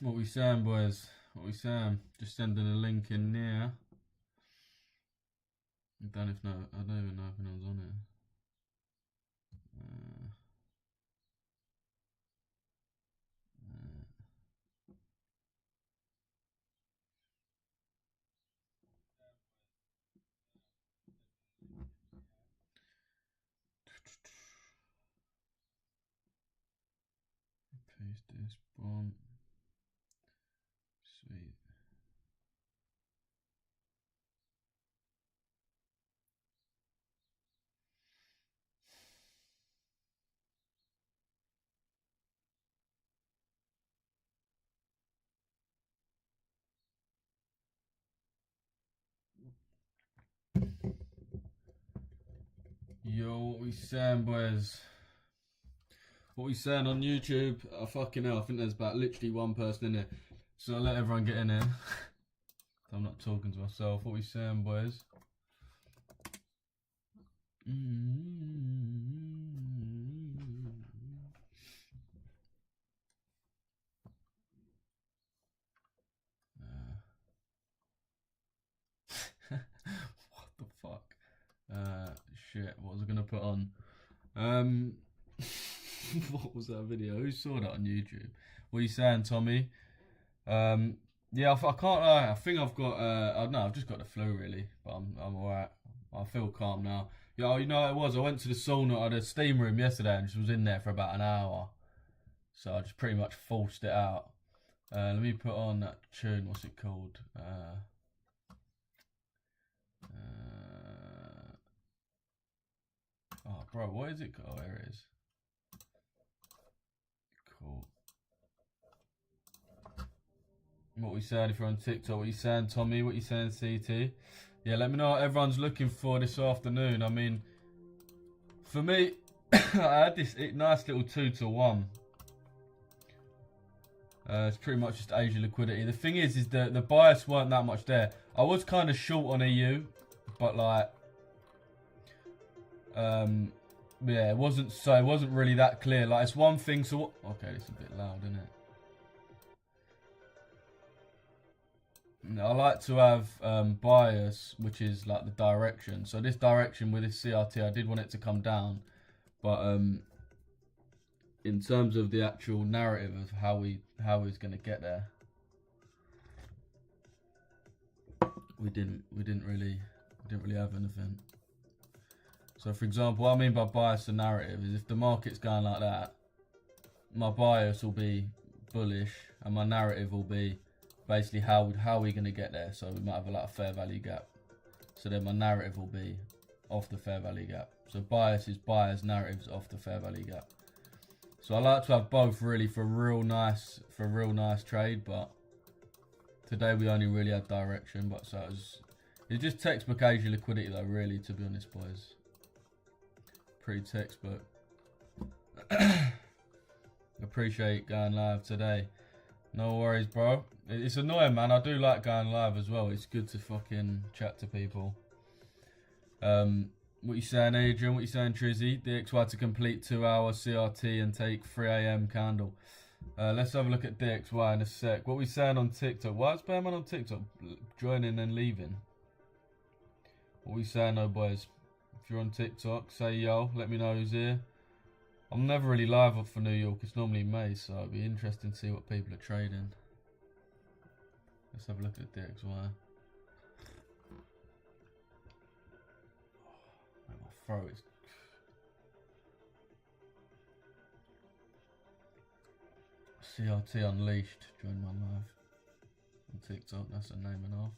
What we saying, boys? What we saying? Just sending a link in there. I don't even know if anyone's on it. Paste this, boom. Sweet. Yo, what we saying, boys? What we saying on YouTube? Fucking hell, I think there's about literally one person in here. So I'll let everyone get in here. I'm not talking to myself. What we saying, boys? What the fuck? Shit, what was I gonna put on? What was that video? Who saw that on YouTube? What are you saying, Tommy? Yeah, I can't lie. I think I've got. I don't know. I've just got the flu really, but I'm alright. I feel calm now. Yeah, you know what it was. I went to the sauna at the steam room yesterday and just was in there for about an hour. So I just pretty much forced it out. Let me put on that tune. What's it called? Oh, bro, what is it called? Oh, here it is. Cool. What we saying if you're on TikTok? What you saying, Tommy? What you saying, CT? Yeah, let me know what everyone's looking for this afternoon. I mean, for me, I had this nice little 2-to-1. It's pretty much just Asia liquidity. The thing is the bias weren't that much there. I was kind of short on EU, but like, yeah, it wasn't really that clear. Like, it's one thing. So okay, it's a bit loud, isn't it? I like to have bias, which is like the direction. So this direction with this CRT, I did want it to come down, but in terms of the actual narrative of how he's going to get there, we didn't really have anything. So for example, what I mean by bias and narrative is if the market's going like that, my bias will be bullish and my narrative will be basically how are we going to get there. So we might have a fair value gap. So then my narrative will be off the fair value gap. So bias is bias, narratives off the fair value gap. So I like to have both really for a real nice trade, but today we only really had direction. But so it's just textbook Asia liquidity though, really, to be honest, boys. Pretty textbook. Appreciate going live today. No worries, bro. It's annoying, man. I do like going live as well. It's good to fucking chat to people. What you saying, Adrian? What you saying, Trizzy? DXY to complete 2-hour CRT and take 3 AM candle. Let's have a look at DXY in a sec. What we saying on TikTok? Why is Bearman on TikTok joining and leaving? What we saying, though, boys? If you're on TikTok, say yo. Let me know who's here. I'm never really live up for New York. It's normally May, so it'll be interesting to see what people are trading. Let's have a look at DXY. My throat is... CRT Unleashed. Join my live on TikTok. That's the name and off.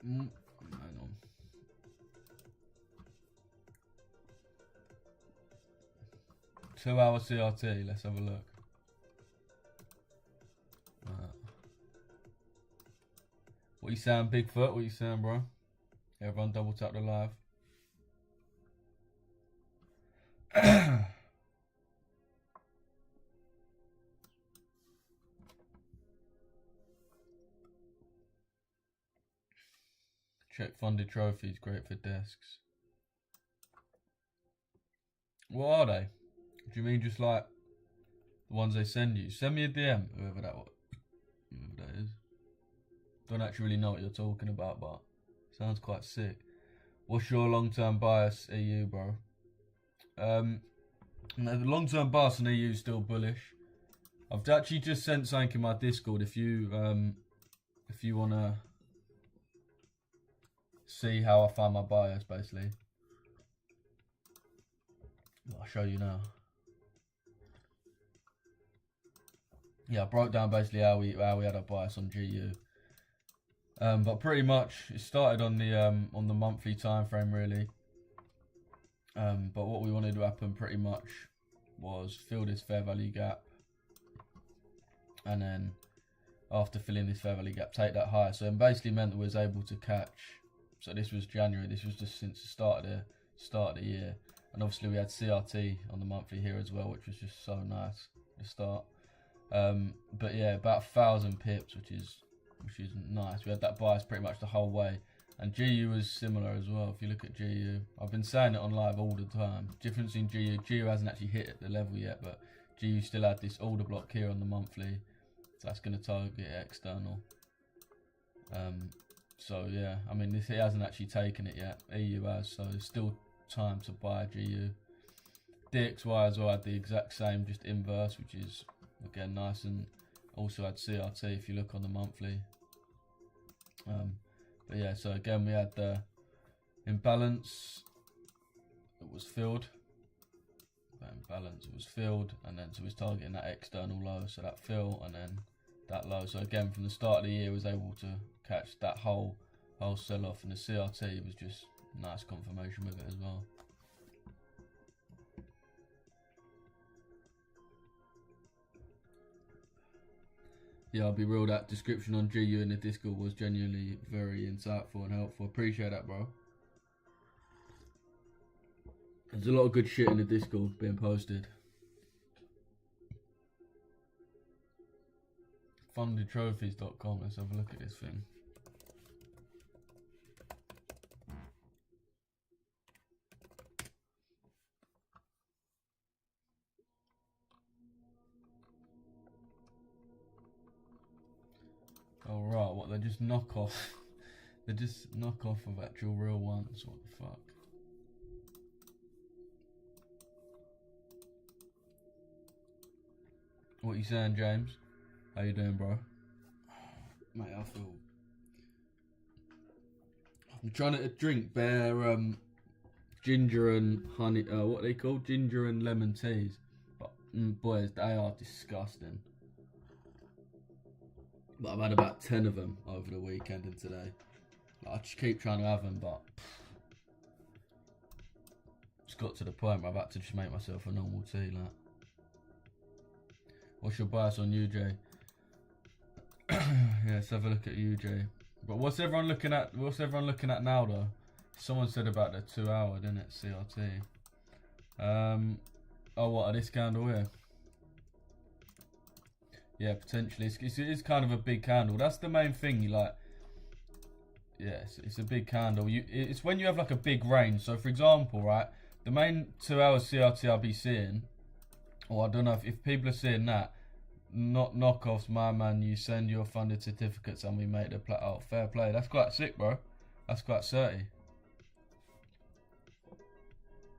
Hang on. Two-hour CRT. Let's have a look. What you saying, Bigfoot? What you saying, bro? Everyone double tap the live. Check funded trophies, great for desks. What are they? Do you mean just like the ones they send you? Send me a DM, whoever that is. Don't actually really know what you're talking about, but sounds quite sick. What's your long-term bias, EU, bro? The long-term bias on EU is still bullish. I've actually just sent something in my Discord if you wanna see how I find my bias, basically. I'll show you now. Yeah, I broke down basically how we had a bias on GU. But pretty much it started on the monthly time frame really. But what we wanted to happen pretty much was fill this fair value gap, and then after filling this fair value gap, take that higher. So it basically meant that we was able to catch. So this was January. This was just since the start of the year, and obviously we had CRT on the monthly here as well, which was just so nice to start. But yeah, about 1,000 pips, which is nice. We had that bias pretty much the whole way, and GU was similar as well. If you look at GU, I've been saying it on live all the time. Difference in GU hasn't actually hit at the level yet, but GU still had this order block here on the monthly, so that's going to target external. So yeah, I mean it hasn't actually taken it yet. EU has, so there's still time to buy GU. DXY as well had the exact same, just inverse, which is again nice, and also had CRT if you look on the monthly. But yeah, so again we had the imbalance that was filled. That imbalance was filled, and then so it was targeting that external low, so that fill and then that low. So again from the start of the year was able to catch that whole sell off, and the CRT was just nice confirmation with it as well. Yeah, I'll be real, that description on GU in the Discord was genuinely very insightful and helpful. Appreciate that, bro. There's a lot of good shit in the Discord being posted. Fundedtrophies.com, let's have a look at this thing. Oh right, what, they just knock off they just knock off of actual real ones. What the fuck? What you saying, James? How you doing, bro? Mate, I feel I'm trying to drink bare ginger and honey, what are they called? Ginger and lemon teas. But boys, they are disgusting. But I've had about 10 of them over the weekend and today. I just keep trying to have them, but it's got to the point where I've had to just make myself a normal tea. Like, what's your bias on UJ? Yeah, let's have a look at UJ. But what's everyone looking at? What's everyone looking at now, though? Someone said about the 2 hour, didn't it? CRT. Oh, what? This candle here? Yeah, potentially. It is kind of a big candle. That's the main thing. You like. Yes, it's a big candle. It's when you have like a big range. So, for example, right, the main 2 hour CRT I'll be seeing, or I don't know if people are seeing that. Not knockoffs, my man. You send your funded certificates and we make the play. Oh, fair play. That's quite sick, bro. That's quite certy.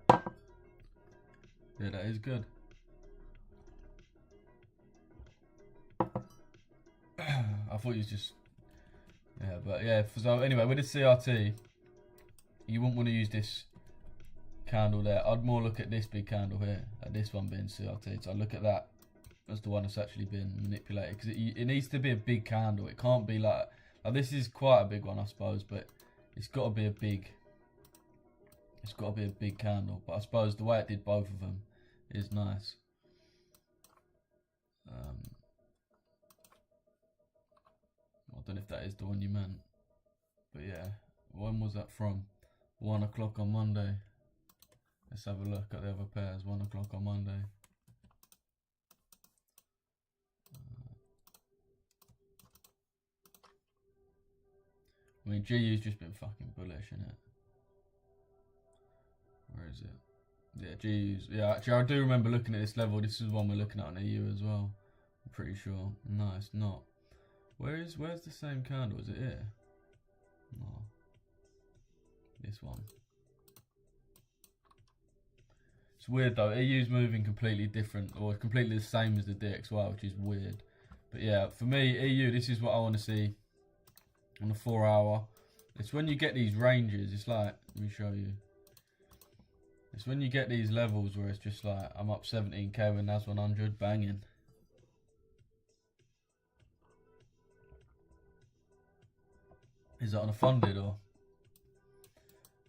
Yeah, that is good. I thought you was just. Yeah, but yeah. So anyway, with the CRT, you wouldn't want to use this candle there. I'd more look at this big candle here, at this one being CRT. So I'd look at that as the one that's actually been manipulated, because it needs to be a big candle. It can't be like this is quite a big one, I suppose, but it's got to be a big. It's got to be a big candle. But I suppose the way it did both of them is nice. I don't know if that is the one you meant, but yeah. When was that from? 1 o'clock on Monday. Let's have a look at the other pairs. 1 o'clock on Monday. I mean, GU's just been fucking bullish, innit? Where is it? Yeah, GU's. Yeah, actually, I do remember looking at this level. This is one we're looking at on EU as well. I'm pretty sure. No, it's not. Where's the same candle? Is it here? No. This one. It's weird though. EU's moving completely different, or completely the same as the DXY, which is weird. But yeah, for me, EU, this is what I want to see on the 4 hour. It's when you get these ranges, it's like, let me show you. It's when you get these levels where it's just like, I'm up 17k when that's 100, banging. Is that on a funded or?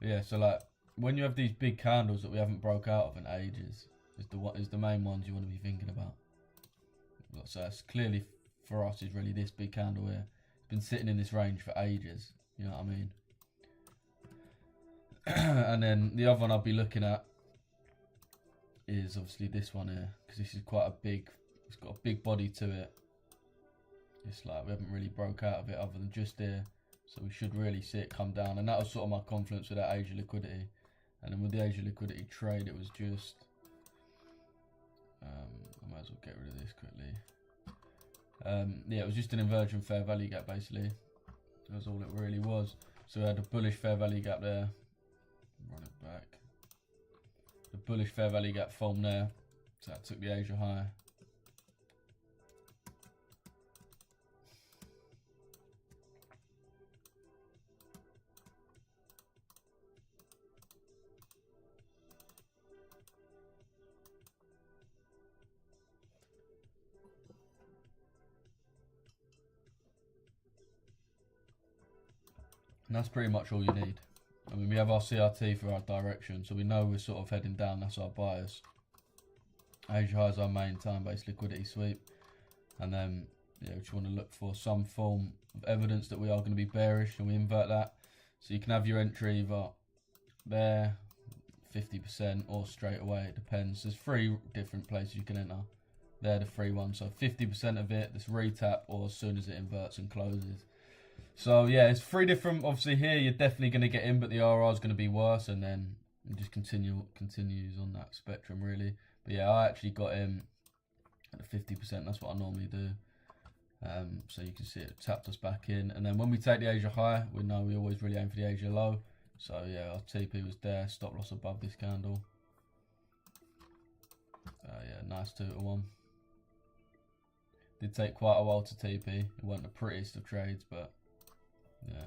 Yeah, so like, when you have these big candles that we haven't broke out of in ages, is the main ones you want to be thinking about. So it's clearly, for us, is really this big candle here. It's been sitting in this range for ages, you know what I mean? And then the other one I'll be looking at is obviously this one here, because this is quite a big, it's got a big body to it. It's like we haven't really broke out of it other than just here, so we should really see it come down. And that was sort of my confidence with that Asia liquidity. And then with the Asia liquidity trade, it was just, I might as well get rid of this quickly. Yeah, it was just an inversion fair value gap basically. That's all it really was. So we had a bullish fair value gap there. Run it back. The bullish fair value gap formed there. So that took the Asia higher. And that's pretty much all you need. I mean, we have our CRT for our direction, so we know we're sort of heading down. That's our bias. Asia high is our main time-based liquidity sweep. And then, yeah, we just want to look for some form of evidence that we are going to be bearish, and we invert that. So you can have your entry either there, 50%, or straight away. It depends. There's 3 different places you can enter. They're the 3 ones. So 50% of it, this retap, or as soon as it inverts and closes. So yeah, it's 3 different. Obviously here you're definitely going to get in, but the RR is going to be worse, and then it just continues on that spectrum really. But yeah, I actually got in at the 50%. That's what I normally do. So you can see it tapped us back in, and then when we take the Asia high, we know we always really aim for the Asia low. So yeah, our TP was there. Stop loss above this candle. Yeah, nice 2 to 1. Did take quite a while to TP. It wasn't the prettiest of trades, but yeah.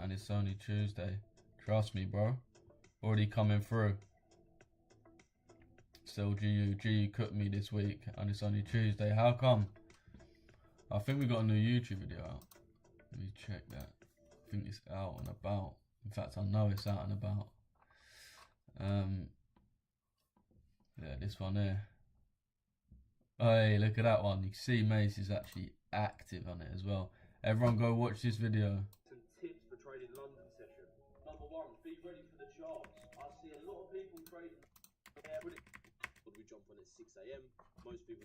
And it's only Tuesday. Trust me, bro. Already coming through. Still GU cooked me this week, and it's only Tuesday. How come? I think we got a new YouTube video out. Let me check that. I think it's out and about. In fact, I know it's out and about. Yeah, this one here. Hey, look at that one. You can see Mace is actually active on it as well. Everyone go watch this video. Some tips for trading London session. Number 1, be ready for the charts. I see a lot of people trading. We jump on at 6 AM. Most people.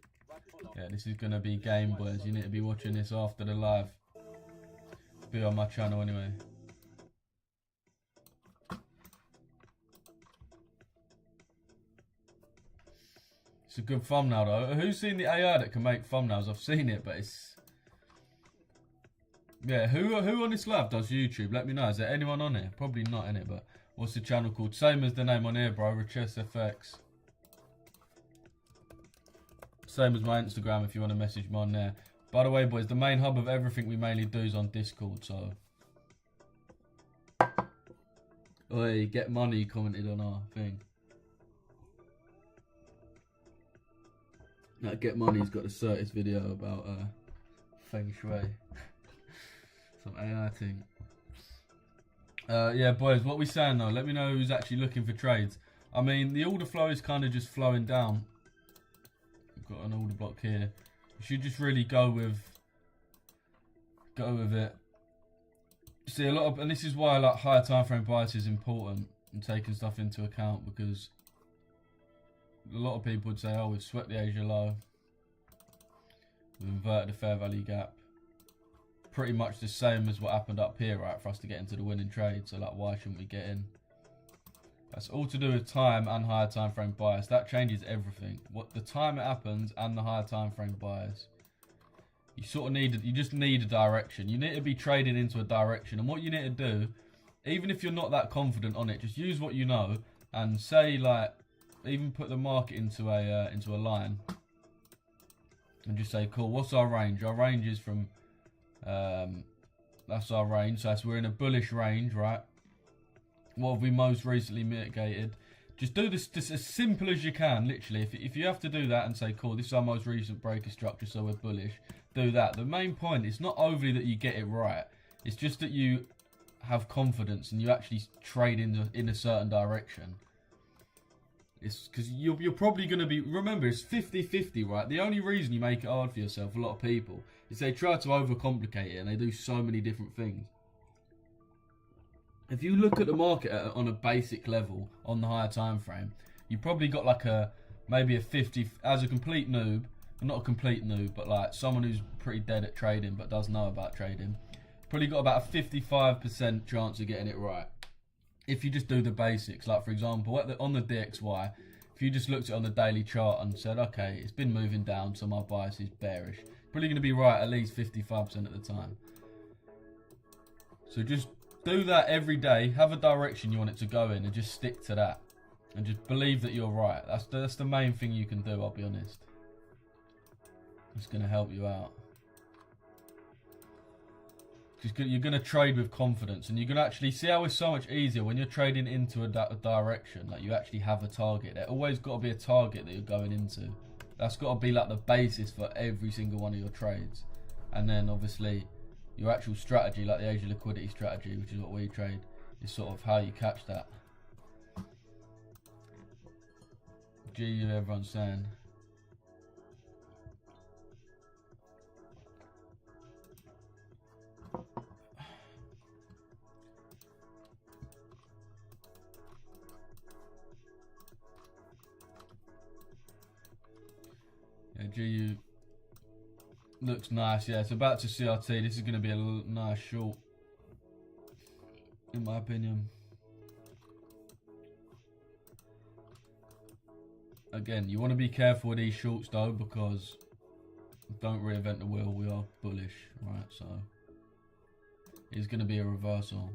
Yeah, this is gonna be game, boys. You need to be watching this after the live. Be on my channel anyway. It's a good thumbnail though. Who's seen the AI that can make thumbnails? I've seen it, but it's... Yeah, who on this live does YouTube? Let me know. Is there anyone on here? Probably not in it, but what's the channel called? Same as the name on here, bro. Richess FX. Same as my Instagram if you want to message me on there. By the way, boys, the main hub of everything we mainly do is on Discord, so... Oi, get money commented on our thing. That Get Money's got the certest video about Feng Shui. Some AI thing. Yeah, boys, what we saying though? Let me know who's actually looking for trades. I mean, the order flow is kind of just flowing down. We've got an order block here. You should just really go with it. See a lot of, and this is why like higher time frame bias is important. and taking stuff into account, because a lot of people would say, oh, we've swept the Asia low, we've inverted the fair value gap. Pretty much the same as what happened up here, right, for us to get into the winning trade. So, like, why shouldn't we get in? That's all to do with time and higher time frame bias. That changes everything. What the time it happens and the higher time frame bias. You sort of need, you just need a direction. You need to be trading into a direction. And what you need to do, even if you're not that confident on it, just use what you know and say, like, even put the market into a line and just say, cool, what's our range? Our range is from, that's our range. So we're in a bullish range, right? What have we most recently mitigated? Just do this just as simple as you can, literally. If you have to do that and say, cool, this is our most recent breaker structure, so we're bullish, do that. The main point is not overly that you get it right. It's just that you have confidence and you actually trade in a certain direction. It's because you're probably going to be, remember, it's 50-50, right? The only reason you make it hard for yourself, a lot of people, is they try to overcomplicate it and they do so many different things. If you look at the market on a basic level on the higher time frame, you probably got like maybe a 50 as a complete noob, not a complete noob, but like someone who's pretty dead at trading but does know about trading. Probably got about a 55% chance of getting it right if you just do the basics. Like for example, on the DXY, if you just looked at it on the daily chart and said, okay, it's been moving down, so my bias is bearish. Probably going to be right at least 55% of the time. So just do that every day. Have a direction you want it to go in and just stick to that. And just believe that you're right. That's the main thing you can do, I'll be honest. It's going to help you out. You're going to trade with confidence. And you're going to actually see how it's so much easier when you're trading into a direction. Like you actually have a target. There's always got to be a target that you're going into. That's got to be like the basis for every single one of your trades. And then obviously your actual strategy, like the Asia liquidity strategy, which is what we trade, is sort of how you catch that. GU, everyone's saying. Yeah, GU looks nice. Yeah, it's about to CRT. This is going to be a nice short, in my opinion. Again, you want to be careful with these shorts though, because don't reinvent the wheel. We are bullish, right? So it's going to be a reversal.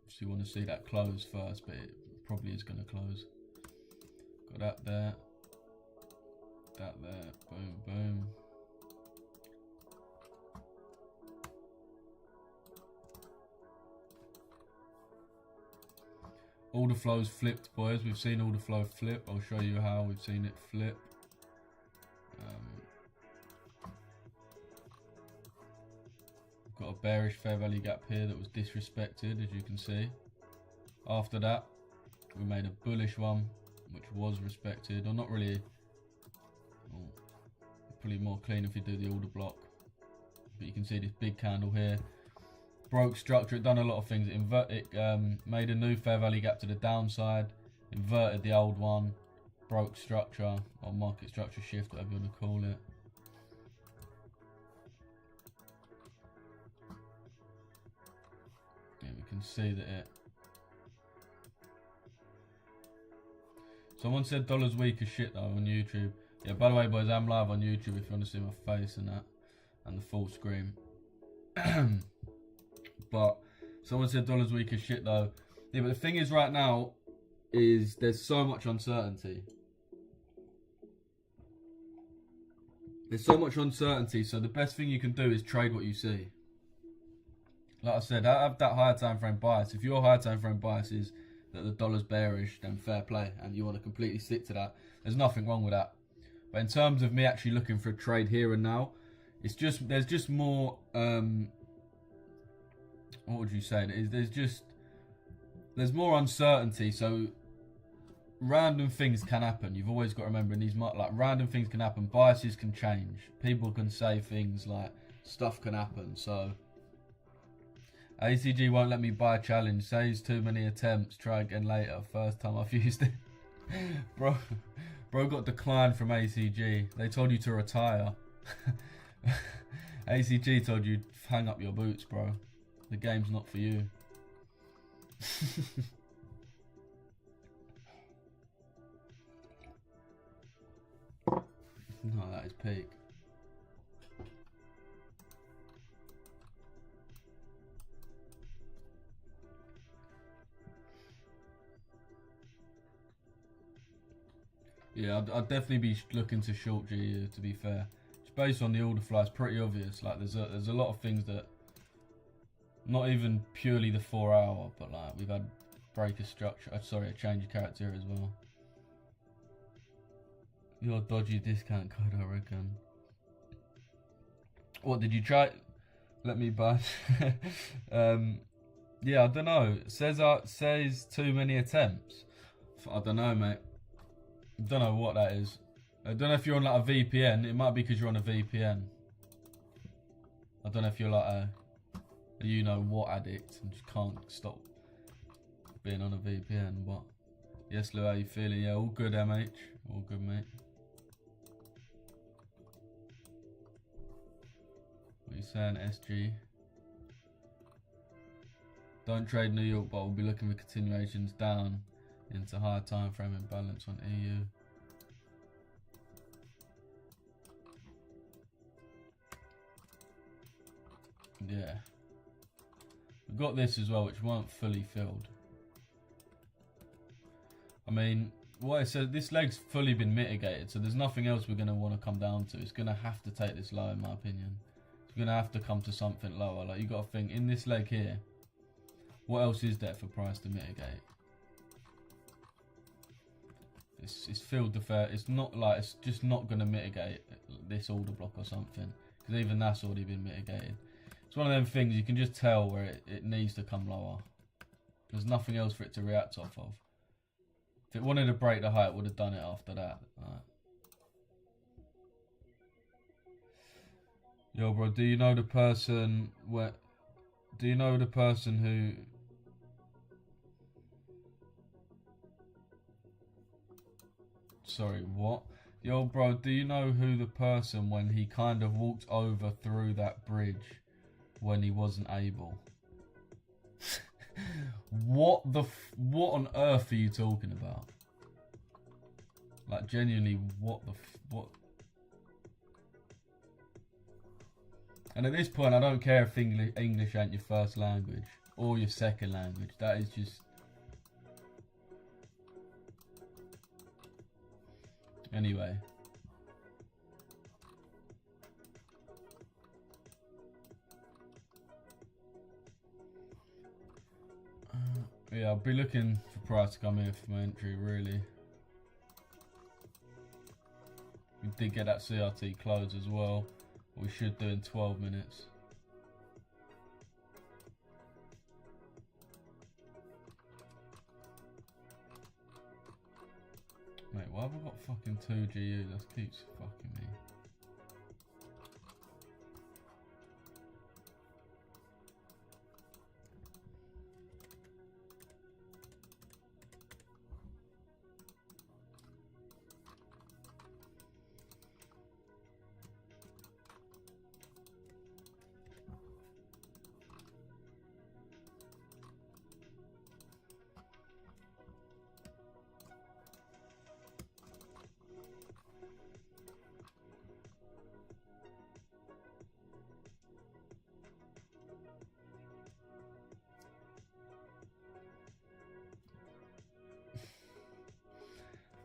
So you want to see that close first, but it probably is going to close. Got that there. That there. Boom, boom. Order flows flipped, boys. We've seen order flow flip. I'll show you how we've seen it flip. Got a bearish fair value gap here that was disrespected, as you can see. After that, we made a bullish one, which was respected, or not really. Probably more clean if you do the order block. But you can see this big candle here. Broke structure, it done a lot of things. It made a new fair value gap to the downside, inverted the old one, broke structure, or market structure shift, whatever you want to call it. Yeah, we can see that it. Someone said dollars weak as shit though on YouTube. Yeah, by the way, boys, I'm live on YouTube if you want to see my face and that, and the full screen. But someone said dollars weak as shit though. Yeah, but the thing is right now is there's so much uncertainty. There's so much uncertainty, so the best thing you can do is trade what you see. Like I said, have that higher time frame bias. If your higher time frame bias is that the dollar's bearish, then fair play, and you want to completely stick to that. There's nothing wrong with that. But in terms of me actually looking for a trade here and now, it's just there's just more. What would you say? There's more uncertainty. So random things can happen. You've always got to remember in these like random things can happen. Biases can change. People can say things like stuff can happen. So ACG won't let me buy a challenge. Says too many attempts. Try again later. First time I've used it. Bro got declined from ACG. They told you to retire. ACG told you hang up your boots, bro. The game's not for you. No, that is peak. Yeah, I'd definitely be looking to short GU, to be fair. Just based on the order flow, it's pretty obvious. Like, there's a lot of things that, not even purely the 4 hour, but like we've had break of structure. Sorry, a change of character as well. Your dodgy discount code, I reckon. What did you try? Let me buy. Yeah, I don't know. Says too many attempts. I don't know, mate. I don't know what that is. I don't know if you're on like a VPN. It might be because you're on a VPN. I don't know if you're like a you know what addict and just can't stop being on a VPN. But yes, Lou, how you feeling? Yeah, all good, MH. All good, mate. What are you saying, SG? Don't trade New York, but we'll be looking for continuations down into higher time frame imbalance on EU. Yeah. We've got this as well, which weren't fully filled. I mean, what I said, this leg's fully been mitigated, so there's nothing else we're going to want to come down to. It's going to have to take this low, in my opinion. It's going to have to come to something lower. Like, you got to think, in this leg here, what else is there for price to mitigate? It's filled the fair. It's not like, it's just not going to mitigate this order block or something, because even that's already been mitigated. It's one of them things you can just tell where it needs to come lower. There's nothing else for it to react off of. If it wanted to break the high, it would have done it after that. Right. Yo, bro, do you know the person where? Do you know the person who? Sorry, what? Yo, bro, do you know who the person when he kind of walked over through that bridge when he wasn't able? What on earth are you talking about? Like, genuinely, what? And at this point, I don't care if English ain't your first language or your second language. That is just... Anyway. Yeah, I'll be looking for price to come here for my entry, really. We did get that CRT close as well. We should do in 12 minutes. Mate, why have I got fucking 2 GU? That keeps fucking me.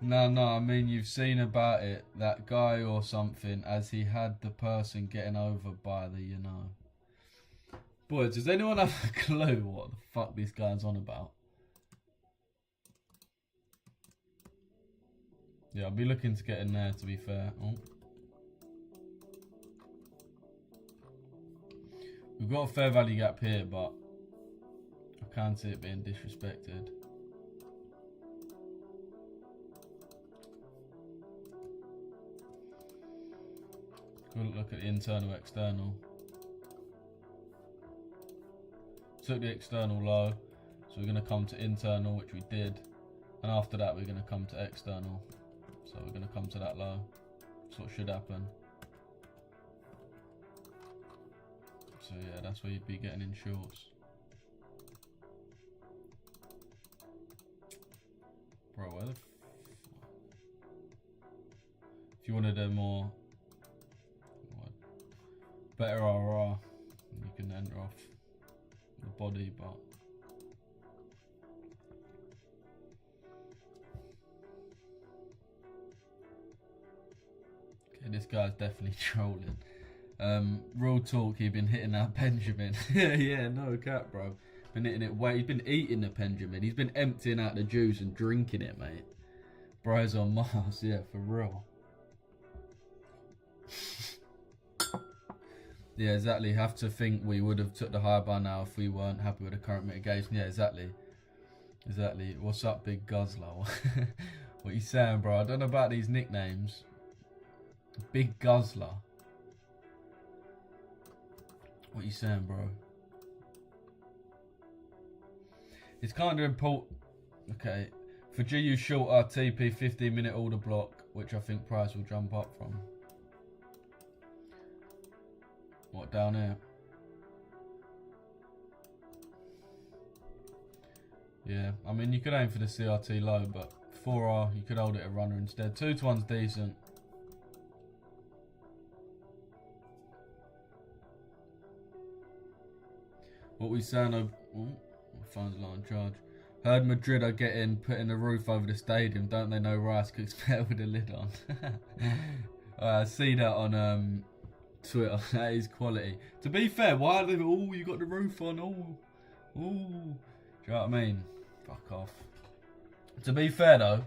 No, I mean, you've seen about it, that guy or something, as he had the person getting over by the, you know. Boys, does anyone have a clue what the fuck this guy's on about? Yeah, I'll be looking to get in there, to be fair. Oh. We've got a fair value gap here, but I can't see it being disrespected. We'll look at the internal, external. Took the external low, so we're going to come to internal, which we did. And after that, we're going to come to external. So we're going to come to that low. That's what should happen. So yeah, that's where you'd be getting in shorts. Bro, where the if you wanted a more better RR, you can enter off the body, but okay, this guy's definitely trolling. Real talk, he's been hitting that Benjamin. Yeah, no cap, bro. Been hitting it way. He's been eating the Benjamin. He's been emptying out the juice and drinking it, mate. Bro's on Mars, yeah, for real. Yeah, exactly. Have to think we would have took the higher by now if we weren't happy with the current mitigation. Yeah, exactly. Exactly. What's up, big guzzler? What you saying, bro? I don't know about these nicknames. Big guzzler. What you saying, bro? It's kind of important. Okay. For GU shorter TP 15-minute order block, which I think price will jump up from. What, down here? Yeah, I mean, you could aim for the CRT low, but 4R, you could hold it a runner instead. 2 to 1's decent. What we saying? Oh, my phone's not on charge. Heard Madrid are putting a roof over the stadium. Don't they know rice cooks better with a lid on? I see that on Twitter. That is quality. To be fair, why are they? Oh, you got the roof on. Oh. Do you know what I mean? Fuck off. To be fair though,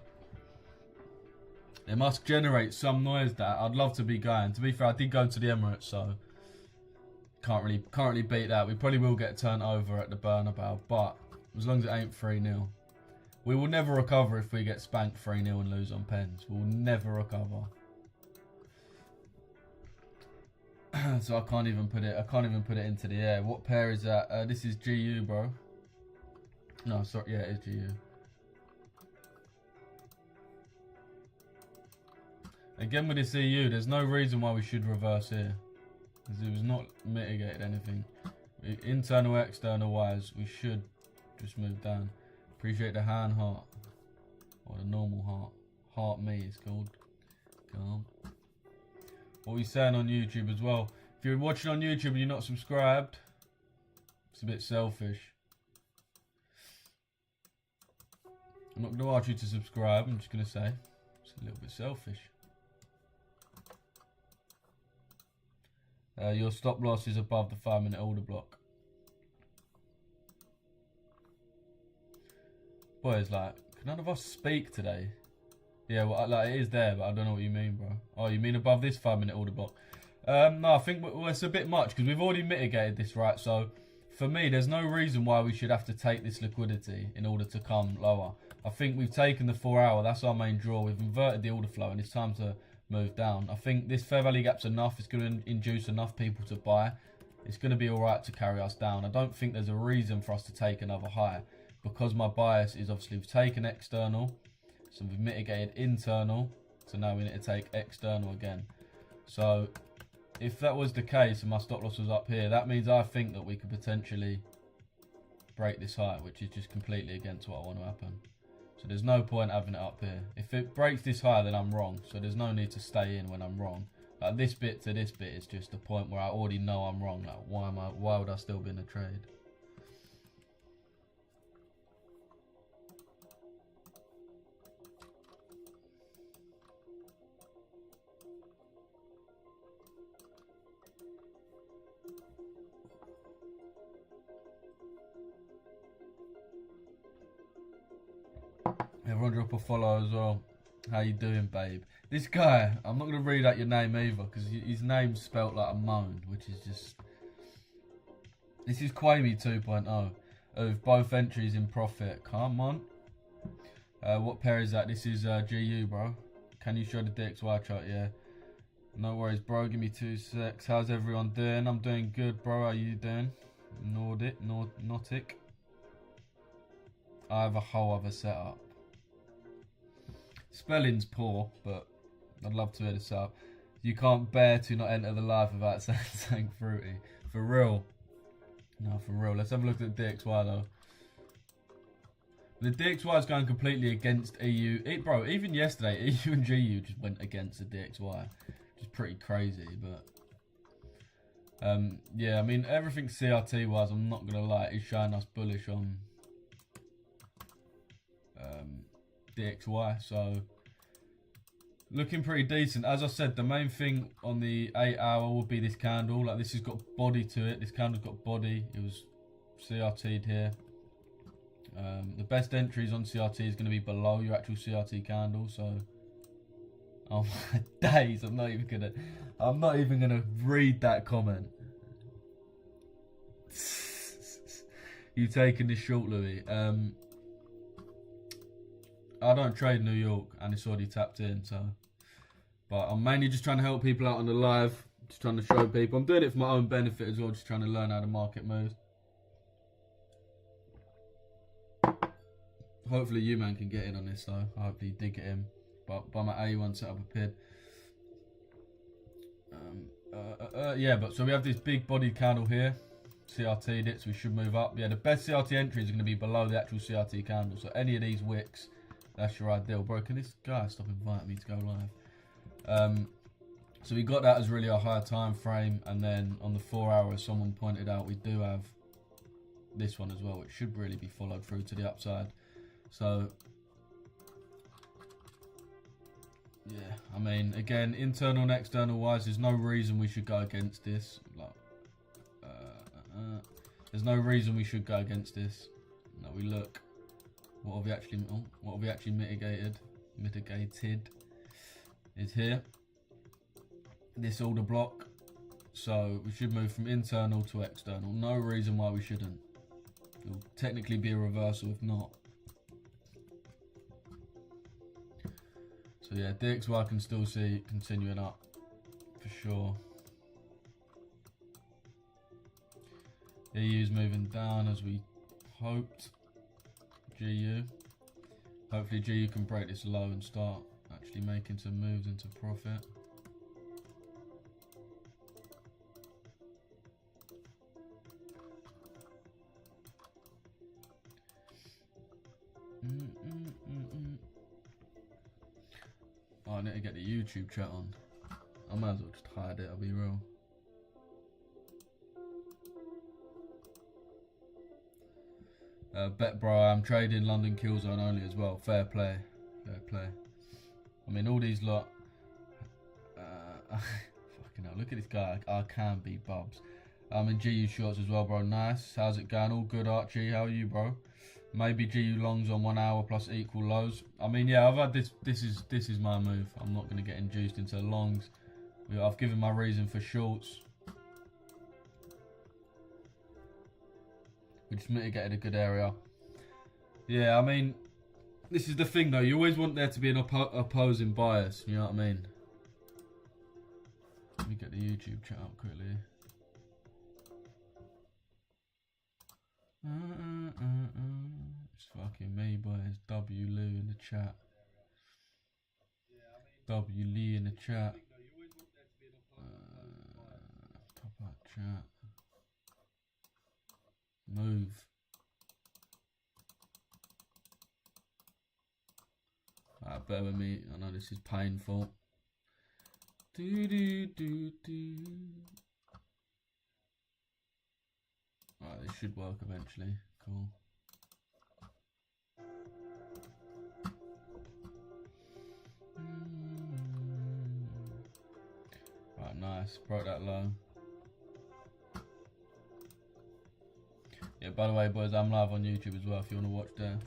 it must generate some noise. That I'd love to be going. To be fair, I did go to the Emirates, so can't really beat that. We probably will get turned over at the Bernabeu, but as long as it ain't 3-0. We will never recover if we get spanked 3-0 and lose on pens. We'll never recover. So I can't even put it into the air. What pair is that? This is GU, bro. No, sorry, yeah, it is GU. Again with this EU, there's no reason why we should reverse here. Because it was not mitigated anything. Internal, external wise, we should just move down. Appreciate the hand heart. Or the normal heart. Heart me is called. Calm. What are we saying on YouTube as well? If you're watching on YouTube and you're not subscribed, it's a bit selfish. I'm not going to ask you to subscribe, I'm just going to say it's a little bit selfish. Your stop loss is above the 5-minute order block. Boys, like, can none of us speak today? Yeah, well, like, it is there, but I don't know what you mean, bro. Oh, you mean above this 5-minute order block? No, I think it's a bit much, because we've already mitigated this, right? So, for me, there's no reason why we should have to take this liquidity in order to come lower. I think we've taken the 4 hour, that's our main draw. We've inverted the order flow, and it's time to move down. I think this fair value gap's enough. It's going to induce enough people to buy. It's going to be alright to carry us down. I don't think there's a reason for us to take another high, because my bias is obviously we've taken external, so we've mitigated internal, so now we need to take external again. So if that was the case and my stop loss was up here, that means I think that we could potentially break this high, which is just completely against what I want to happen. So there's no point having it up here. If it breaks this high, then I'm wrong. So there's no need to stay in when I'm wrong. Like this bit to this bit is just the point where I already know I'm wrong. Like why would I still be in the trade? Everyone drop a follow as well. How you doing, babe? This guy, I'm not going to read out your name either, because his name's spelt like a moan, which is just... This is Quamey 2.0, of both entries in profit. Come on. What pair is that? This is GU, bro. Can you show the DXY chart? Yeah. No worries, bro. Give me 2 secs. How's everyone doing? I'm doing good, bro. How you doing? Nautic. I have a whole other setup. Spelling's poor, but I'd love to hear the setup. You can't bear to not enter the live without saying something fruity. For real. No, for real. Let's have a look at the DXY though. The DXY is going completely against EU. Bro, even yesterday, EU and GU just went against the DXY. Which is pretty crazy, but... yeah, I mean, everything CRT-wise, I'm not going to lie, is showing us bullish on DXY, so... Looking pretty decent. As I said, the main thing on the 8 hour will be this candle. Like, this has got body to it. This candle's got body. It was CRT'd here. The best entries on CRT is going to be below your actual CRT candle. So, oh my days! I'm not even gonna read that comment. You taking this short, Louis? I don't trade New York, and it's already tapped in. So, but I'm mainly just trying to help people out on the live. Just trying to show people. I'm doing it for my own benefit as well. Just trying to learn how the market moves. Hopefully you man can get in on this though. Hopefully you did get in. But by my A1 set up a PID. Yeah, but so we have this big body candle here. CRT'd it, so we should move up. Yeah, the best CRT entries are going to be below the actual CRT candle. So any of these wicks, that's your ideal. Bro, can this guy stop inviting me to go live? So we got that as really a higher time frame. And then on the 4 hour, as someone pointed out, we do have this one as well, which should really be followed through to the upside. So, yeah, I mean, again, internal and external wise, there's no reason we should go against this. Like, there's no reason we should go against this. No, we look. What have we actually mitigated? Mitigated is here. This order block. So we should move from internal to external. No reason why we shouldn't. It'll technically be a reversal if not. So yeah, DXY I can still see continuing up for sure. EU's moving down as we hoped. GU. Hopefully GU can break this low and start actually making some moves into profit. Oh, I need to get the YouTube chat on. I might as well just hide it, I'll be real. Bet bro, I'm trading London kill zone only as well. Fair play. Fair play. I mean, all these lot. Fucking hell, look at this guy. I can be bubs. I'm in GU shorts as well, bro. Nice. How's it going? All good, Archie. How are you, bro? Maybe GU longs on 1 hour plus equal lows. I mean, yeah, I've had this. This is my move. I'm not going to get induced into longs. I've given my reason for shorts. We just mitigated a good area. Yeah, I mean, this is the thing though. You always want there to be an opposing bias. You know what I mean? Let me get the YouTube chat up quickly. It's fucking me, boy. It's W Lou in the chat. W Lee in the chat. Pop up chat. Move. Alright, bear with me. I know this is painful. Alright, this should work eventually. Cool. Right, nice. Broke that low. Yeah, by the way, boys, I'm live on YouTube as well if you want to watch there.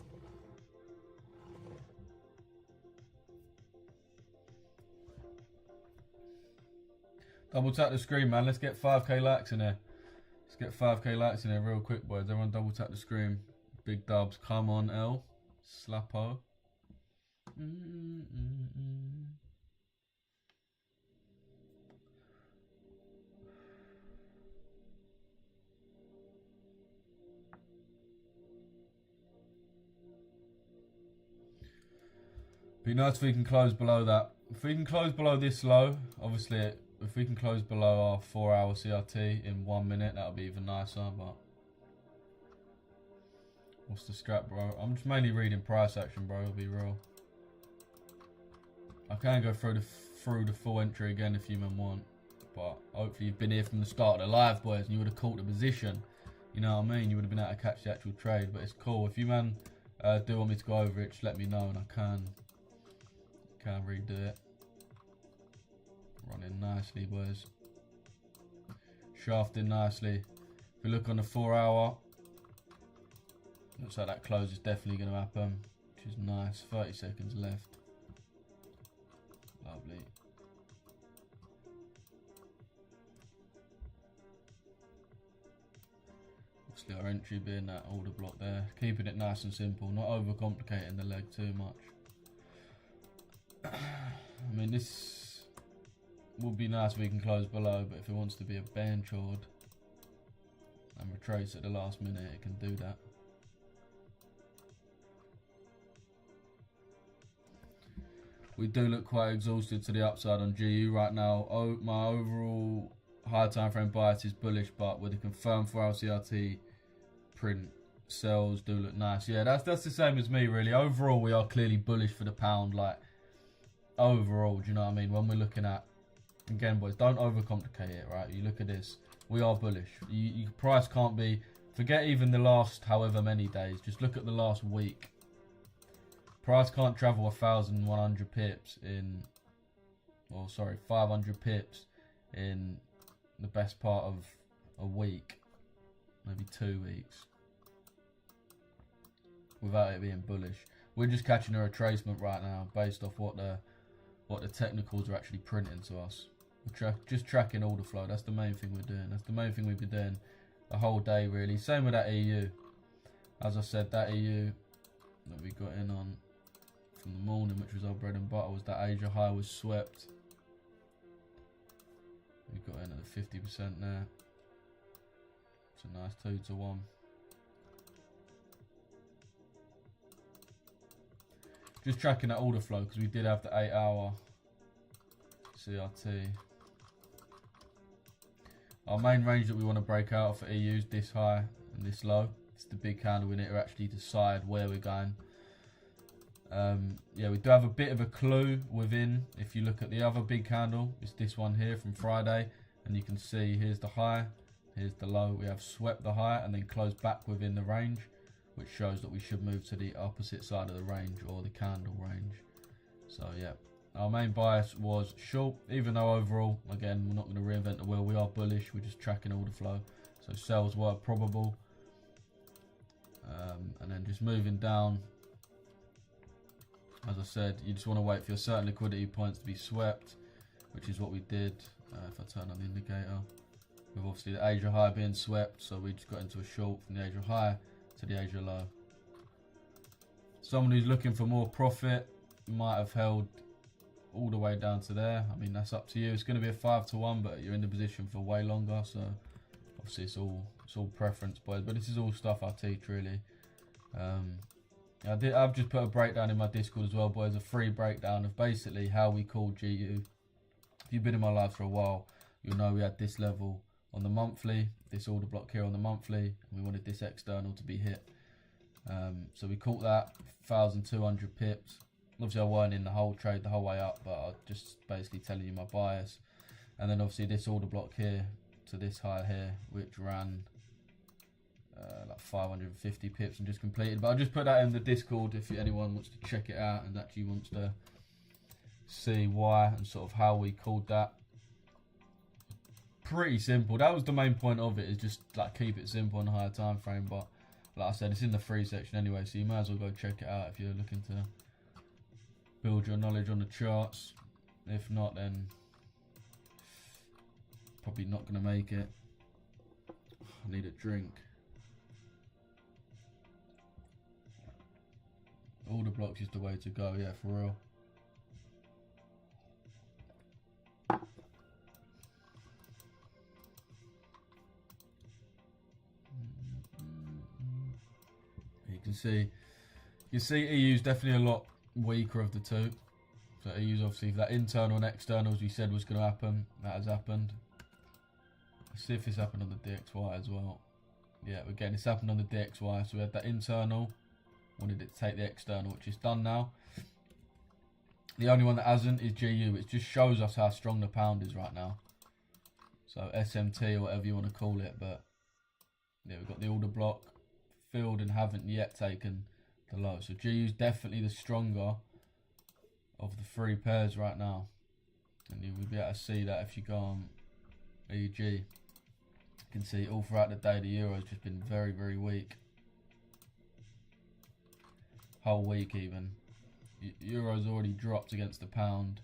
Double tap the screen, man. Let's get 5k likes in there. Let's get 5k likes in there real quick, boys. Everyone double tap the screen. Big dubs. Come on, L. Slappo. Be nice if we can close below that. If we can close below this low, obviously, if we can close below our 4-hour CRT in 1 minute, that'll be even nicer. But what's the scrap, bro? I'm just mainly reading price action, bro. I'll be real. I can go through the full entry again if you men want, but hopefully you've been here from the start of the live, boys, and you would have caught the position. You know what I mean? You would have been able to catch the actual trade, but it's cool. If you man do want me to go over it, just let me know, and I can redo it. Running nicely, boys. Shafting nicely. If we look on the 4-hour, looks like that close is definitely going to happen, which is nice. 30 seconds left. Lovely. Obviously our entry being that order block there. Keeping it nice and simple, not overcomplicating the leg too much. I mean, this would be nice if we can close below, but if it wants to be a bench hold and retrace at the last minute, it can do that. We do look quite exhausted to the upside on GU right now. My overall high time frame bias is bullish, but with a confirmed 4-hour CRT print, sells do look nice. Yeah, that's the same as me, really. Overall, we are clearly bullish for the pound. Like, overall, do you know what I mean? When we're looking at, again, boys, don't overcomplicate it, right? You look at this, we are bullish. Your price can't be, forget even the last however many days, just look at the last week. Price can't travel 1,100 pips in, or sorry, 500 pips in the best part of a week, maybe 2 weeks, without it being bullish. We're just catching a retracement right now based off what the technicals are actually printing to us. We're just tracking order flow. That's the main thing we're doing. That's the main thing we've been doing the whole day, really. Same with that EU. As I said, that EU that we got in on from the morning, which was our bread and butter, was that Asia high was swept. We got in at the 50% there. It's a nice 2-to-1. Just tracking that order flow because we did have the 8-hour CRT. Our main range that we want to break out for EU is this high and this low. It's the big candle in it to actually decide where we're going. Yeah, we do have a bit of a clue within. If you look at the other big candle, it's this one here from Friday, and you can see here's the high, here's the low. We have swept the high and then closed back within the range, which shows that we should move to the opposite side of the range, or the candle range. So yeah, our main bias was short, even though overall, again, we're not going to reinvent the wheel. We are bullish, we're just tracking order flow. So sales were probable, and then just moving down. As I said, you just want to wait for your certain liquidity points to be swept, which is what we did. If I turn on the indicator, with obviously the Asia high being swept, so we just got into a short from the Asia high to the Asia low. Someone who's looking for more profit might have held all the way down to there. I mean, that's up to you. It's going to be a 5-to-1, but you're in the position for way longer, so obviously it's all preference, boys. But this is all stuff I teach, really. I've just put a breakdown in my Discord as well, boys. A free breakdown of basically how we call GU. If you've been in my live for a while, you'll know we had this level on the monthly, this order block here on the monthly, and we wanted this external to be hit. So we caught that 1,200 pips. Obviously I weren't in the whole trade the whole way up, but I'm just basically telling you my bias. And then obviously this order block here to this high here, which ran like 550 pips and just completed. But I'll just put that in the Discord if anyone wants to check it out and actually wants to see why and sort of how we called that. Pretty simple. That was the main point of it, is just like keep it simple on a higher time frame. But like I said, it's in the free section anyway, so you might as well go check it out if you're looking to build your knowledge on the charts. If not, then probably not going to make it. I need a drink. Order blocks is the way to go, yeah, for real. You can see EU's definitely a lot weaker of the two. So EU's obviously that internal and external, as we said was going to happen. That has happened. Let's see if this happened on the DXY as well. Yeah, again, it's happened on the DXY. So we had that internal, wanted it to take the external, which is done now. The only one that hasn't is GU, which just shows us how strong the pound is right now. So SMT or whatever you want to call it, but yeah, we've got the order block filled and haven't yet taken the low. So GU's definitely the stronger of the three pairs right now, and you will be able to see that if you go on EG. You can see all throughout the day the euro's just been very, very weak. Whole week even. Euro's already dropped against the pound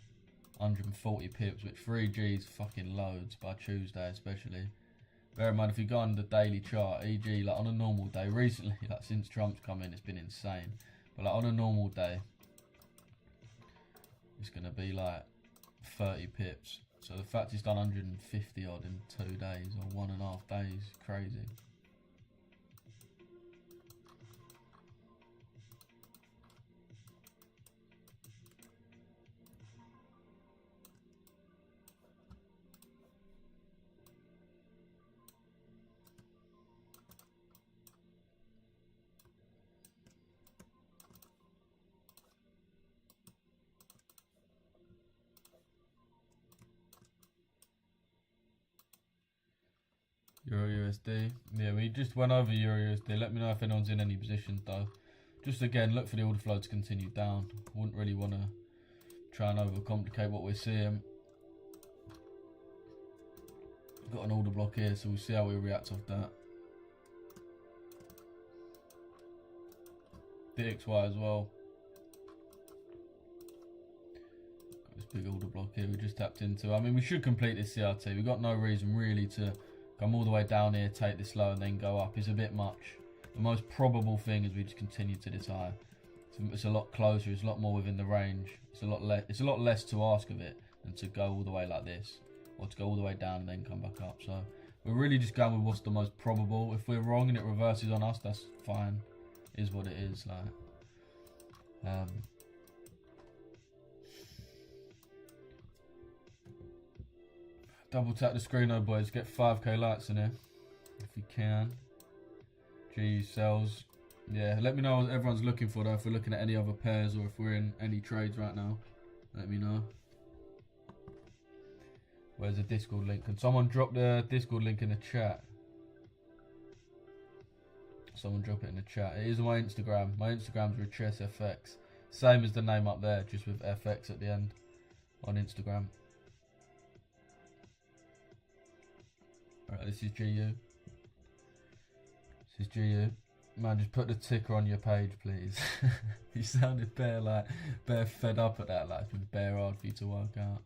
140 pips, which for EG is fucking loads by Tuesday especially. Bear in mind, if you go on the daily chart, EG, like on a normal day, recently, like since Trump's come in, it's been insane. But like on a normal day, it's going to be like 30 pips. So the fact it's done 150 odd in 2 days or 1.5 days, crazy. Euro USD. Yeah, we just went over Euro USD. Let me know if anyone's in any positions though. Just again, look for the order flow to continue down. Wouldn't really want to try and overcomplicate what we're seeing. Got an order block here, so we'll see how we react off that. DXY as well. Got this big order block here we just tapped into. I mean, we should complete this CRT. We've got no reason really to come all the way down here, take this low and then go up. It's a bit much. The most probable thing is we just continue to this high. It's a lot closer, it's a lot more within the range. It's a lot less to ask of it than to go all the way like this, or to go all the way down and then come back up. So we're really just going with what's the most probable. If we're wrong and it reverses on us, that's fine. It is what it is. Like double tap the screen though, boys. Get 5k likes in here if you can. GU sells. Yeah, let me know what everyone's looking for though. If we're looking at any other pairs or if we're in any trades right now, let me know. Where's the Discord link? Can someone drop the Discord link in the chat? Someone drop it in the chat. It is my Instagram. My Instagram's RichessFX. Same as the name up there, just with FX at the end on Instagram. Alright, this is GU. This is GU. Man, just put the ticker on your page, please. You sounded bare fed up at that. Like it's been bare hard for you to work out.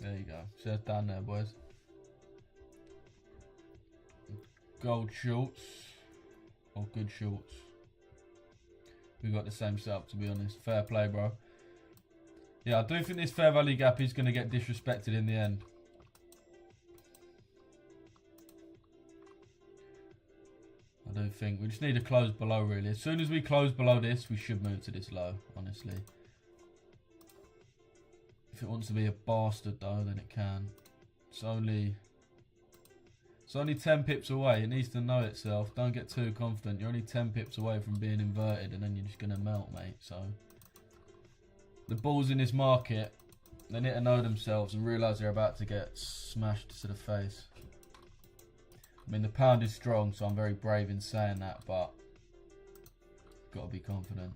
There you go. So that's down there, boys. Gold shorts or good shorts. We got the same setup, to be honest. Fair play, bro. Yeah, I do think this fair value gap is going to get disrespected in the end. I do think we just need to close below, really. As soon as we close below this, we should move to this low, honestly. If it wants to be a bastard though, then it can. It's only 10 pips away. It needs to know itself. Don't get too confident. You're only 10 pips away from being inverted and then you're just going to melt, mate. So the bulls in this market, they need to know themselves and realise they're about to get smashed to the face. I mean, the pound is strong, so I'm very brave in saying that, but got to be confident.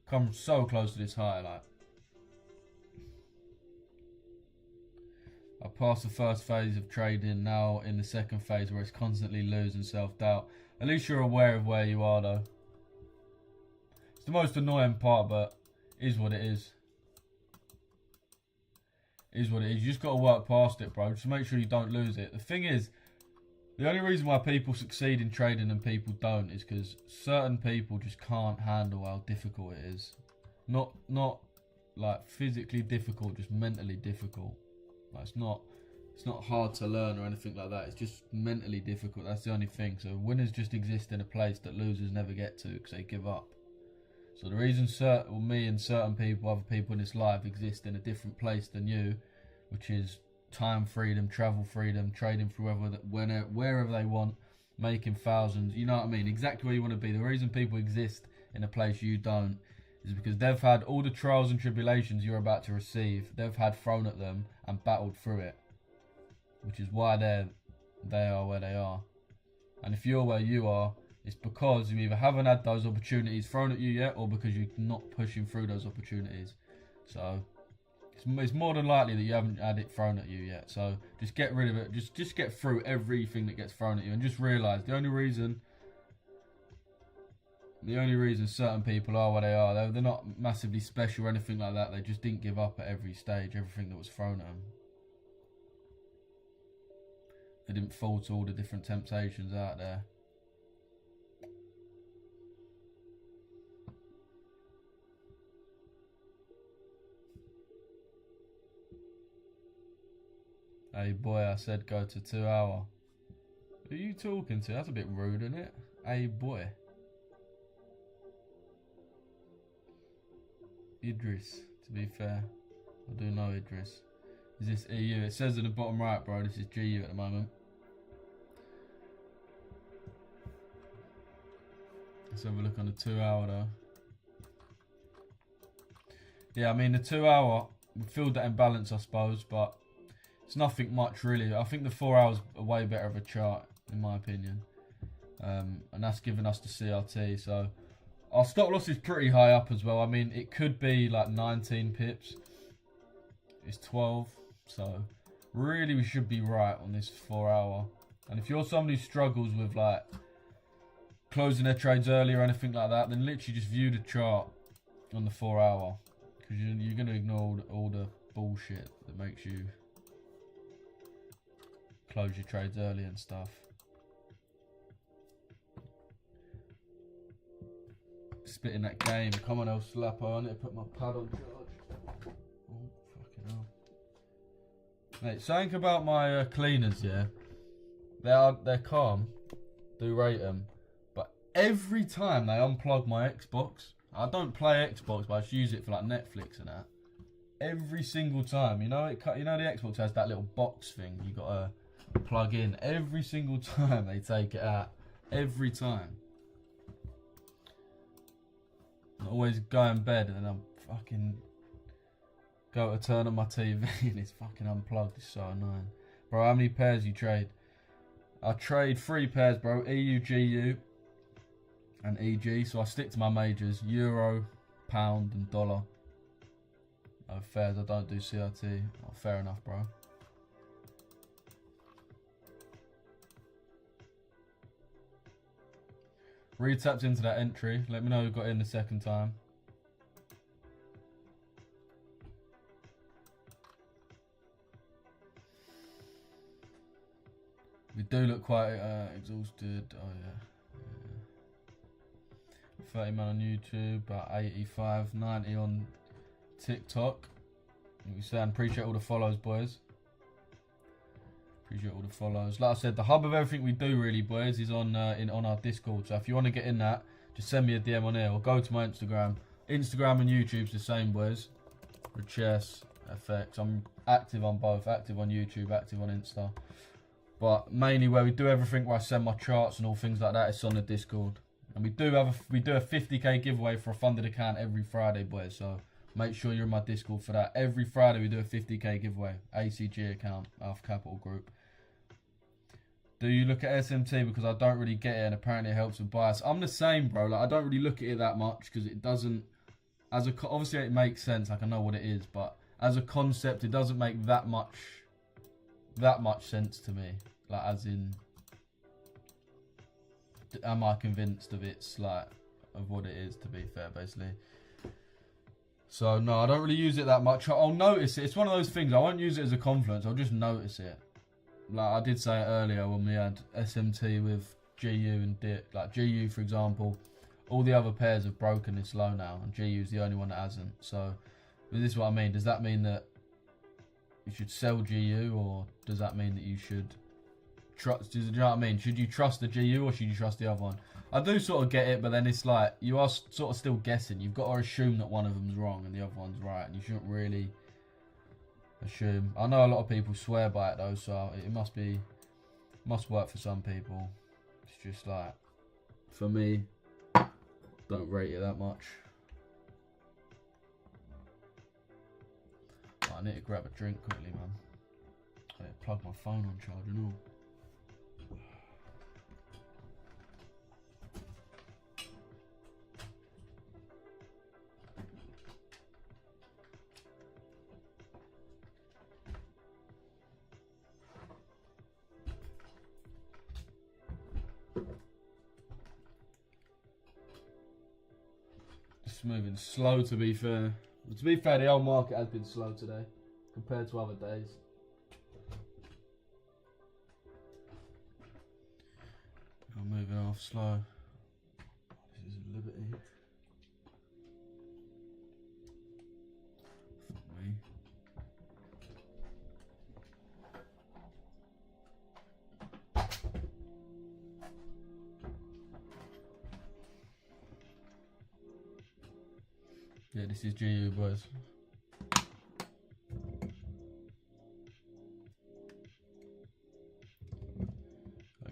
Come so close to this high, like. I passed the first phase of trading, now in the second phase where it's constantly losing self-doubt. At least you're aware of where you are though. It's the most annoying part, but it is what it is. It is what it is. You just got to work past it, bro. Just make sure you don't lose it. The thing is, The only reason why people succeed in trading and people don't is because certain people just can't handle how difficult it is. Not like physically difficult, just mentally difficult. Like it's not hard to learn or anything like that. It's just mentally difficult. That's the only thing. So winners just exist in a place that losers never get to because they give up. So the reason me and certain people, other people in this life, exist in a different place than you, which is time freedom, travel freedom, trading for wherever they want, making thousands, you know what I mean, exactly where you want to be. The reason people exist in a place you don't is because they've had all the trials and tribulations you're about to receive, they've had thrown at them and battled through it, which is why they are where they are. And if you're where you are, it's because you either haven't had those opportunities thrown at you yet, or because you're not pushing through those opportunities. So it's more than likely that you haven't had it thrown at you yet. So just get rid of it. Just get through everything that gets thrown at you, and just realise the only reason certain people are where they are, they're not massively special or anything like that. They just didn't give up at every stage, everything that was thrown at them. They didn't fall to all the different temptations out there. Hey boy, I said go to 2 hour. Who are you talking to? That's a bit rude, isn't it? Hey boy. Idris, to be fair. I do know Idris. Is this EU? It says in the bottom right, bro, this is GU at the moment. Let's have a look on the 2 hour though. Yeah, I mean the 2 hour, we filled that imbalance I suppose, but it's nothing much really. I think the 4 hours are way better of a chart, in my opinion. And that's given us the CRT. So our stop loss is pretty high up as well. I mean, it could be like 19 pips. It's 12. So really we should be right on this 4 hour. And if you're somebody who struggles with like closing their trades early or anything like that, then literally just view the chart on the 4 hour. Because you're going to ignore all the bullshit that makes you close your trades early and stuff. Spitting that game. Come on, El Slapper. I need to put my pad on charge. Oh, fucking hell. Mate, something about my cleaners, yeah. They're calm. Do rate them. But every time they unplug my Xbox, I don't play Xbox, but I just use it for like Netflix and that. Every single time, you know the Xbox has that little box thing you gotta plug in. Every single time they take it out. Every time. I always go in bed and then I'm fucking go to turn on my TV and it's fucking unplugged. It's so annoying. Bro, how many pairs you trade? I trade 3 pairs, bro. EU, GU and EG. So I stick to my majors. Euro, pound and dollar. No fairs, I don't do CRT. Oh, fair enough, bro. Re-tapped into that entry. Let me know who got in the second time. We do look quite exhausted. Oh yeah. 30 man on YouTube, about 85, 90 on TikTok. We saying appreciate all the follows, boys. Appreciate all the follows. Like I said, the hub of everything we do, really, boys, is on our Discord. So if you want to get in that, just send me a DM on there or go to my Instagram. Instagram and YouTube's the same, boys. For chess, FX. I'm active on both. Active on YouTube, active on Insta. But mainly where we do everything, where I send my charts and all things like that, it's on the Discord. And we do a 50k giveaway for a funded account every Friday, boys. So make sure you're in my Discord for that. Every Friday we do a 50k giveaway. ACG account, Alpha Capital Group. Do you look at SMT? Because I don't really get it and apparently it helps with bias. I'm the same, bro. Like I don't really look at it that much because it doesn't, obviously it makes sense, like I know what it is, but as a concept it doesn't make that much sense to me. Like as in, am I convinced of its like of what it is, to be fair, basically. So no, I don't really use it that much. I'll notice it. It's one of those things, I won't use it as a confluence, I'll just notice it. like I did say it earlier when we had SMT with GU and DXY, like GU for example, all the other pairs have broken this low now, and GU is the only one that hasn't. So, this is what I mean. Does that mean that you should sell GU, or does that mean that you should trust? Do you know what I mean? Should you trust the GU or should you trust the other one? I do sort of get it, but then it's like you are sort of still guessing. You've got to assume that one of them's wrong and the other one's right, and you shouldn't really assume. I know a lot of people swear by it though, so it must work for some people. It's just like, for me, don't rate it that much. I need to grab a drink quickly, man. I need to plug my phone on charge and all. It's moving slow, to be fair. To be fair, the old market has been slow today compared to other days. I'm moving off slow. This is a liberty. Fuck me. Yeah, this is GU, boys.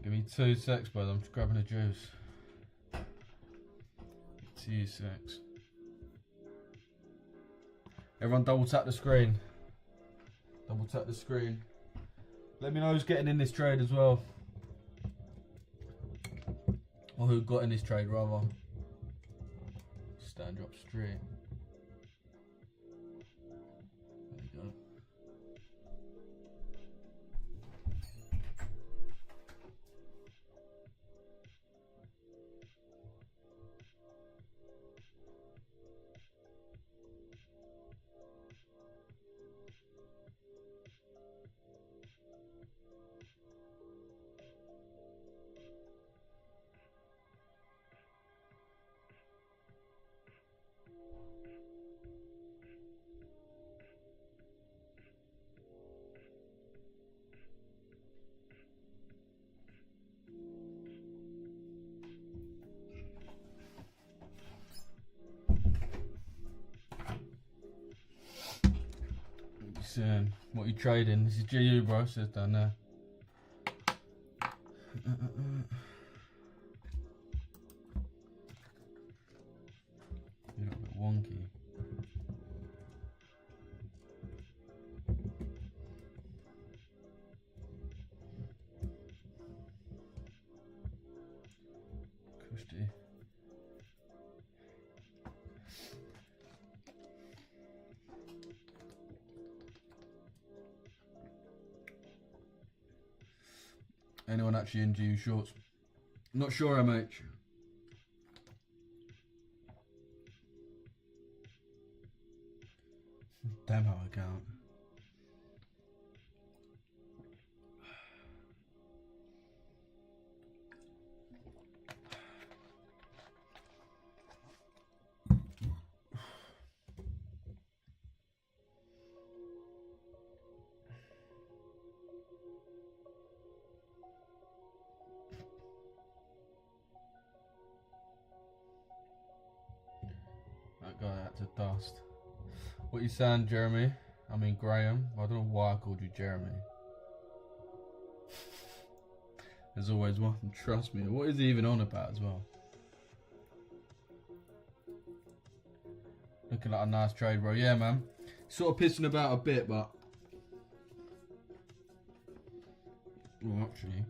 Give me 2 secs, boys. I'm just grabbing a juice. 2 secs. Everyone double tap the screen. Double tap the screen. Let me know who's getting in this trade as well. Or who got in this trade, rather. Stand drop straight. There you go. What you trading? This is GU, bro. Says down there. You're a bit wonky. Cushy. Anyone actually in GU shorts? Not sure, MH. Demo account. That guy had to dust. What you saying, Jeremy? I mean Graham. I don't know why I called you Jeremy. There's always one. Trust me. What is he even on about as well? Looking like a nice trade, bro. Yeah, man. Sort of pissing about a bit, but... Well, actually...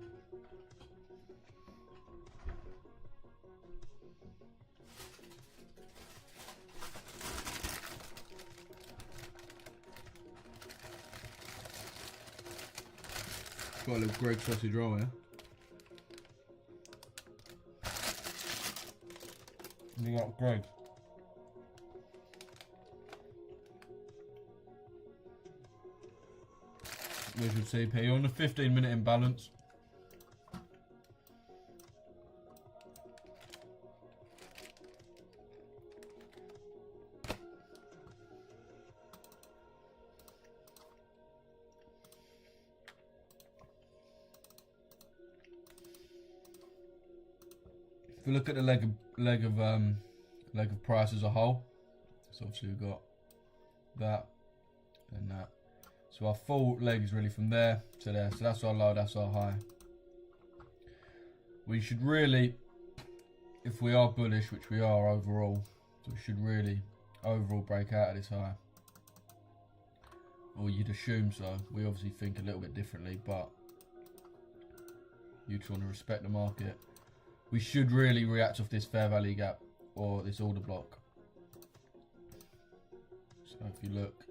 Got a little Greg sausage roll here. You got Greg. visual TP. You're on the 15-minute imbalance. If we look at the leg of price as a whole, so obviously we've got that and that. So our full leg is really from there to there. So that's our low, that's our high. We should really, if we are bullish, which we are overall, so we should really overall break out of this high. Or you'd assume so. We obviously think a little bit differently, but you just want to respect the market. We should really react off this fair value gap or this order block. So if you look,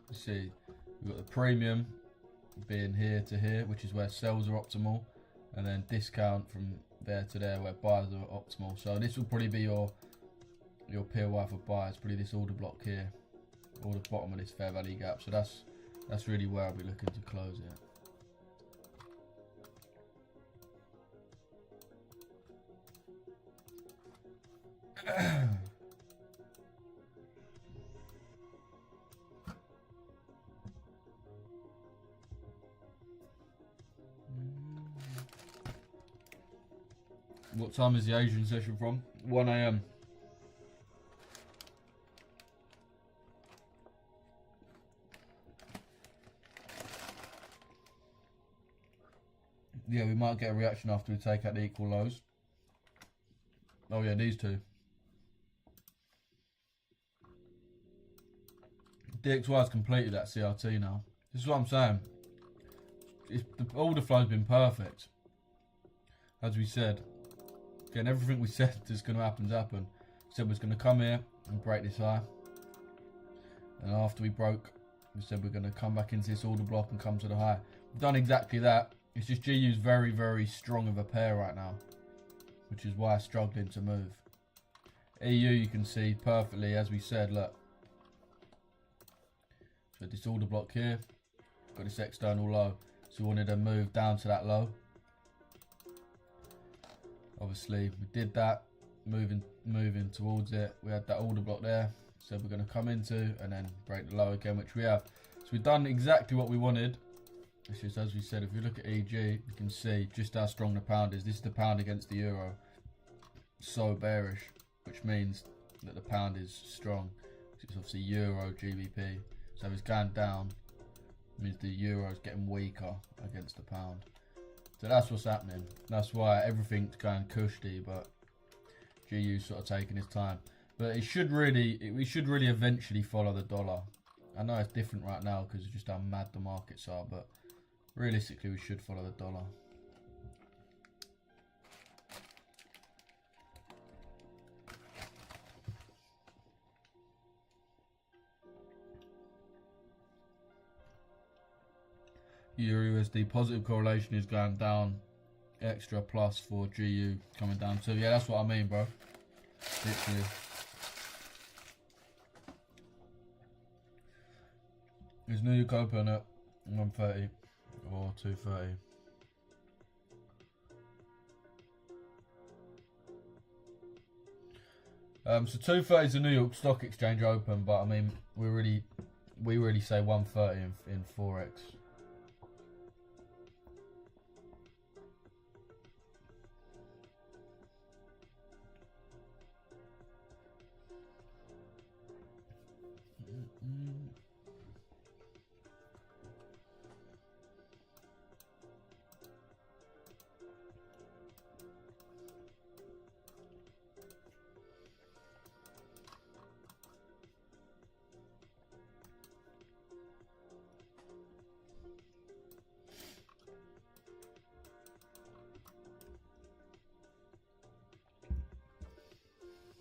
you see we've got the premium being here to here, which is where sells are optimal, and then discount from there to there where buyers are optimal. So this will probably be your POI for buyers, probably this order block here, or the bottom of this fair value gap. So that's really where I'll be looking to close it. What time is the Asian session from? 1 AM. Yeah, we might get a reaction after we take out the equal lows. Oh yeah, these two. DXY has completed that CRT now. This is what I'm saying. The order flow has been perfect. As we said. Again, everything we said is going to happen. We said we was going to come here and break this high. And after we broke, we said we're going to come back into this order block and come to the high. We've done exactly that. It's just GU's very, very strong of a pair right now. Which is why it's struggling to move. EU you can see perfectly, as we said, look. So this order block here, got this external low. So we wanted to move down to that low. Obviously we did that, moving towards it. We had that order block there, so we're going to come into and then break the low again, which we have. So we've done exactly what we wanted. It's just as we said, if you look at EG, you can see just how strong the pound is. This is the pound against the euro. So bearish, which means that the pound is strong. It's obviously euro GBP. So if it's going down, it means the euro is getting weaker against the pound. So that's what's happening. That's why everything's going cushy, but GU's sort of taking its time. But we should really eventually follow the dollar. I know it's different right now because of just how mad the markets are, but realistically we should follow the dollar. Euro USD positive correlation is going down, extra plus for GU coming down too. Yeah, that's what I mean, bro. Literally. Is New York open at 130 or 230? So 230 is the New York Stock Exchange open, but I mean we really say 130 in Forex.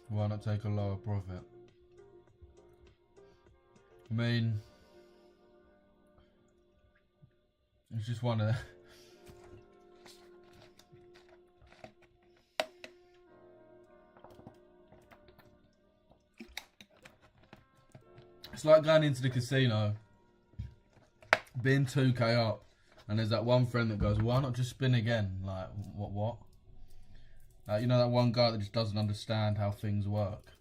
Why not take a lower profit? I mean, it's just one of the it's like going into the casino, being 2k up, and there's that one friend that goes, why not just spin again? Like, what? You know, that one guy that just doesn't understand how things work.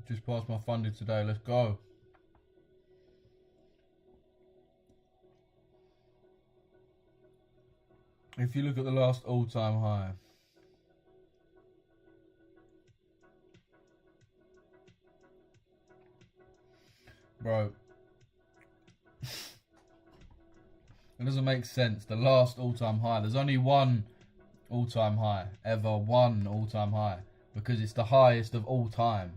Just passed my funding today, let's go. If you look at the last all-time high, bro, it doesn't make sense. The last all-time high, there's only one all-time high, ever one all-time high, because it's the highest of all time.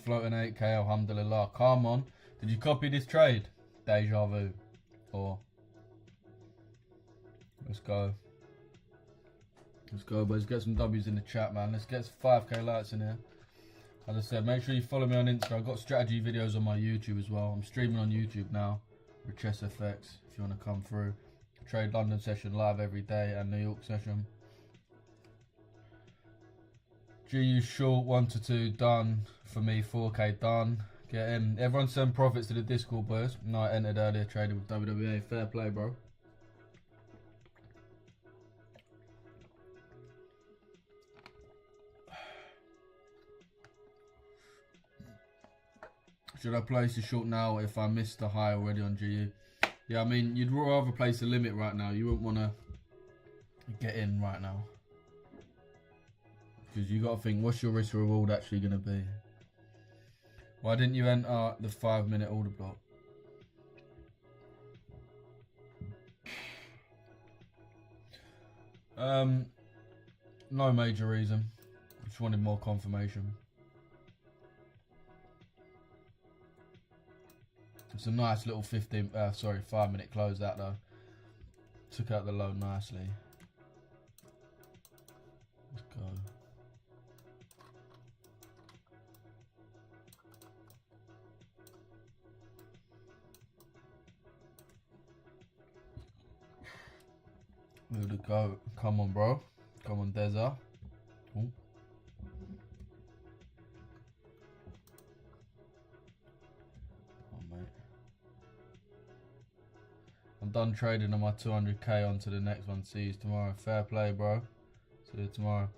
Floating 8k, alhamdulillah. Come on. Did you copy this trade? Deja vu. Or let's go. Let's go, boys. Get some W's in the chat, man. Let's get some 5k likes in here. As I said, make sure you follow me on Insta. I've got strategy videos on my YouTube as well. I'm streaming on YouTube now with Chess FX if you want to come through. Trade London session live every day and New York session. GU short 1 to 2 done for me. 4k done. Get in. Everyone send profits to the Discord, boys. No, I entered earlier trading with WWE. Fair play, bro. Should I place a short now if I missed the high already on GU? Yeah, I mean, you'd rather place a limit right now. You wouldn't want to get in right now. Because you got to think, what's your risk reward actually going to be? Why didn't you enter the 5-minute order block? No major reason. Just wanted more confirmation. It's a nice little 5-minute close that though. Took out the low nicely. Let's go. Move to go. Come on, bro. Come on, Deza. Ooh. I'm done trading on my 200k onto the next one. See you tomorrow. Fair play, bro. See you tomorrow.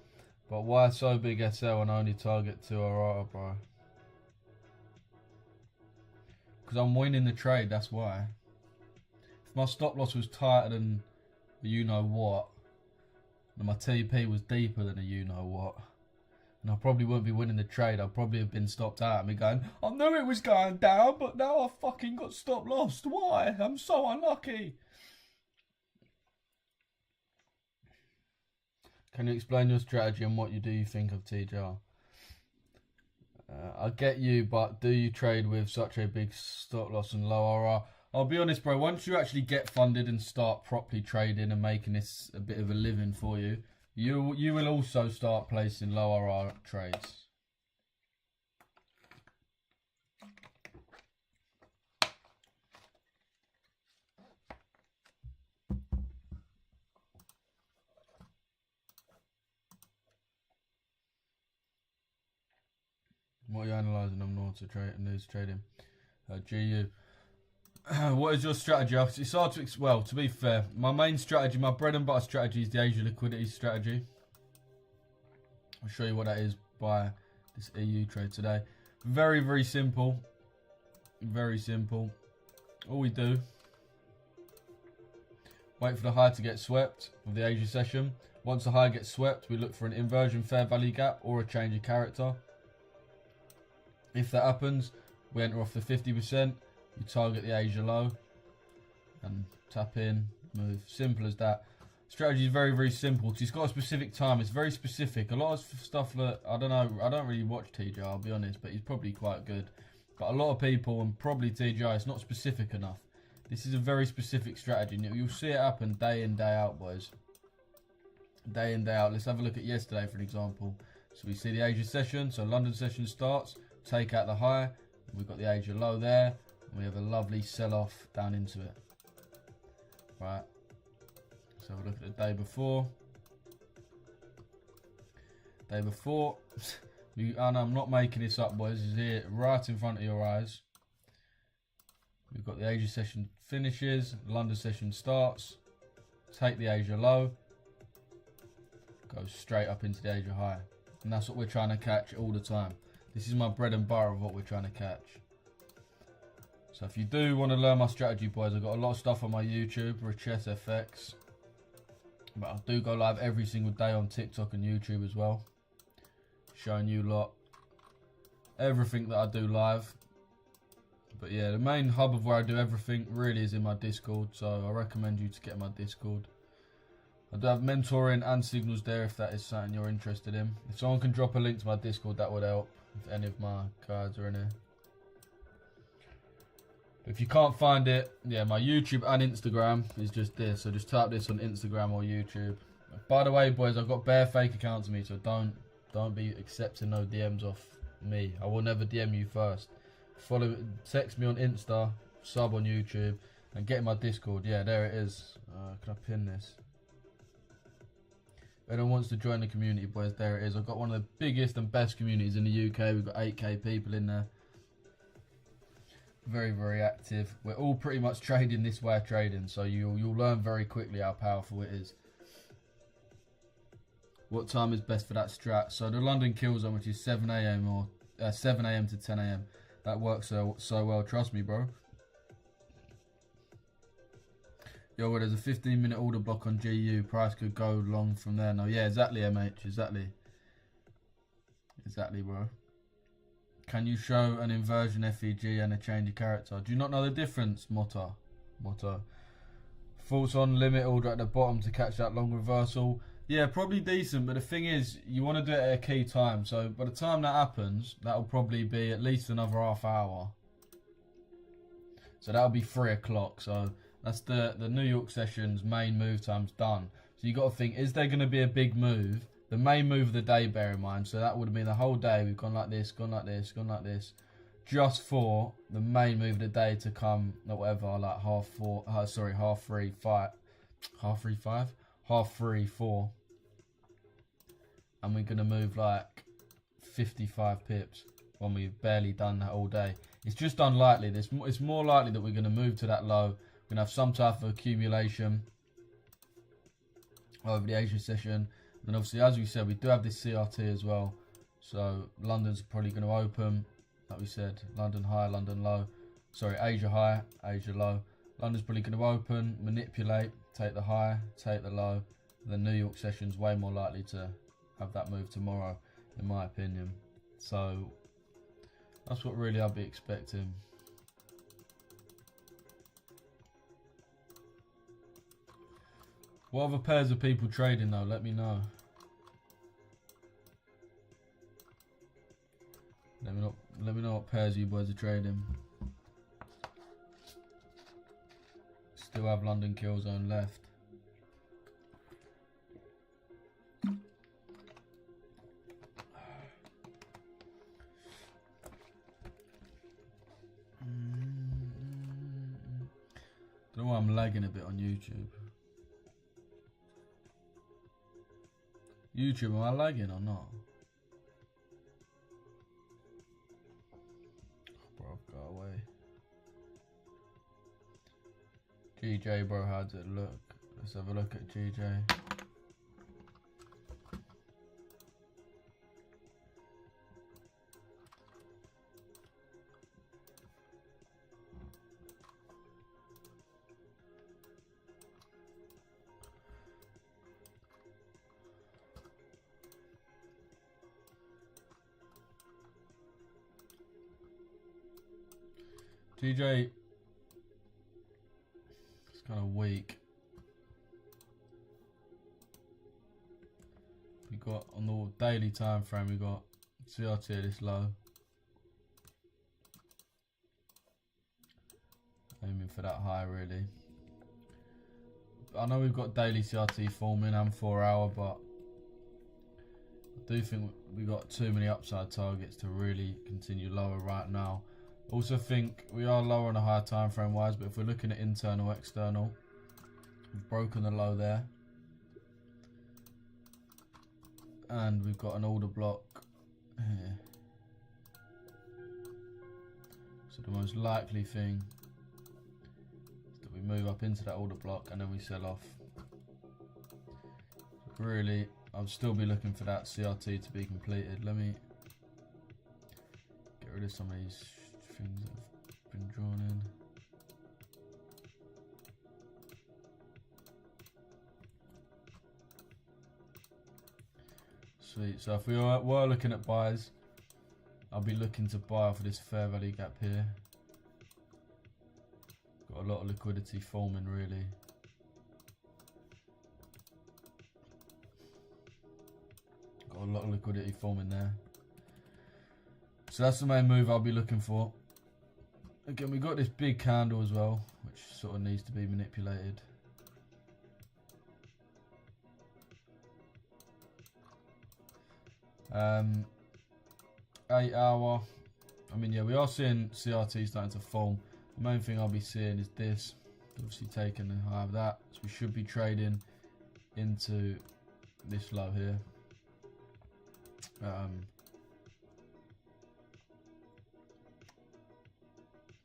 But why so big SL and only target 2 Arata, bro? Because I'm winning the trade, that's why. If my stop loss was tighter than a you-know-what, and my TP was deeper than a you-know-what, and I probably wouldn't be winning the trade. I'd probably have been stopped out and me going, I knew it was going down, but now I fucking got stop lost. Why? I'm so unlucky. Can you explain your strategy and what you think of TJR? I get you, but do you trade with such a big stop loss and low RR? I'll be honest, bro. Once you actually get funded and start properly trading and making this a bit of a living for you, you will also start placing low RR trades. What are you analysing? I'm not to trade news trading. GU. What is your strategy? It's hard to well, to be fair, my main strategy, my bread and butter strategy is the Asia liquidity strategy. I'll show you what that is by this EU trade today. Very, very simple. Very simple. All we do, wait for the high to get swept of the Asia session. Once the high gets swept, we look for an inversion fair value gap or a change of character. If that happens, we enter off the 50%. You target the Asia low and tap in, move. Simple as that. Strategy is very, very simple. It's got a specific time. It's very specific. A lot of stuff that, I don't know, I don't really watch TGI, I'll be honest, but he's probably quite good. But a lot of people, and probably TGI, it's not specific enough. This is a very specific strategy. You'll see it happen day in, day out, boys. day in, day out. Let's have a look at yesterday for an example. So we see the Asia session. So London session starts, take out the high. We've got the Asia low there. And we have a lovely sell-off down into it. Right. Let's have a look at the day before. Day before. And I'm not making this up, boys. It's here right in front of your eyes. We've got the Asia session finishes. London session starts. Take the Asia low. Go straight up into the Asia high. And that's what we're trying to catch all the time. This is my bread and butter of what we're trying to catch. So if you do want to learn my strategy, boys, I've got a lot of stuff on my YouTube, Richess FX. But I do go live every single day on TikTok and YouTube as well. Showing you lot everything that I do live. But yeah, the main hub of where I do everything really is in my Discord. So I recommend you to get my Discord. I do have mentoring and signals there if that is something you're interested in. If someone can drop a link to my Discord, that would help. If any of my guys are in here. If you can't find it, yeah, my YouTube and Instagram is just this. So just type this on Instagram or YouTube. By the way, boys, I've got bare fake accounts of me, so don't be accepting no DMs off me. I will never DM you first. Text me on Insta, sub on YouTube, and get in my Discord. Yeah, there it is. Can I pin this? If anyone wants to join the community, boys, there it is. I've got one of the biggest and best communities in the UK. We've got 8k people in there. Very, very active. We're all pretty much trading this way of trading, so you'll learn very quickly how powerful it is. What time is best for that strat? So the London kill zone, which is 7 AM or 7 AM to 10 AM. That works so well. Trust me, bro. Yo, well, there's a 15-minute order block on GU. Price could go long from there. No, yeah, exactly, MH. Exactly. Exactly, bro. Can you show an inversion FEG and a change of character? Do you not know the difference, Motto? False on limit order at the bottom to catch that long reversal. Yeah, probably decent, but the thing is, you want to do it at a key time. So by the time that happens, that'll probably be at least another half hour. So that'll be 3 o'clock. So that's the New York session's main move time's done. So you got to think, is there going to be a big move? The main move of the day, bear in mind. So that would have been the whole day. We've gone like this, gone like this, gone like this. Just for the main move of the day to come, or whatever, like half 3, 4. And we're going to move like 55 pips when we've barely done that all day. It's just unlikely. It's more likely that we're going to move to that low. We're going to have some type of accumulation over the Asia session. And obviously, as we said, we do have this CRT as well. So London's probably going to open, like we said, London high, London low. Sorry, Asia high, Asia low. London's probably going to open, manipulate, take the high, take the low. The New York session's way more likely to have that move tomorrow, in my opinion. So that's what really I'll be expecting. What other pairs of people trading though? Let me know. Let me know what pairs you boys are trading. Still have London kill zone left. Don't know why I'm lagging a bit on YouTube. YouTube, am I lagging or not? Bro, go away. GJ, bro, how does it look? Let's have a look at GJ. GJ, it's kind of weak. We got on the daily time frame, we got CRT this low. Aiming for that high really. I know we've got daily CRT forming and 4 hour, but I do think we got too many upside targets to really continue lower right now. Also think we are lower on a higher time frame wise, but if we're looking at internal, external, we've broken the low there. And we've got an order block here. So the most likely thing is that we move up into that order block and then we sell off. Really, I'll still be looking for that CRT to be completed. Let me get rid of some of these things that have been drawn in. Sweet. So if we were looking at buys, I'll be looking to buy off of this fair value gap here. Got a lot of liquidity forming really. Got a lot of liquidity forming there. So that's the main move I'll be looking for. Again, we got this big candle as well, which sort of needs to be manipulated. Um, 8 hour. I mean, yeah, we are seeing CRT starting to form. The main thing I'll be seeing is this. Obviously taking the high of that. So we should be trading into this low here.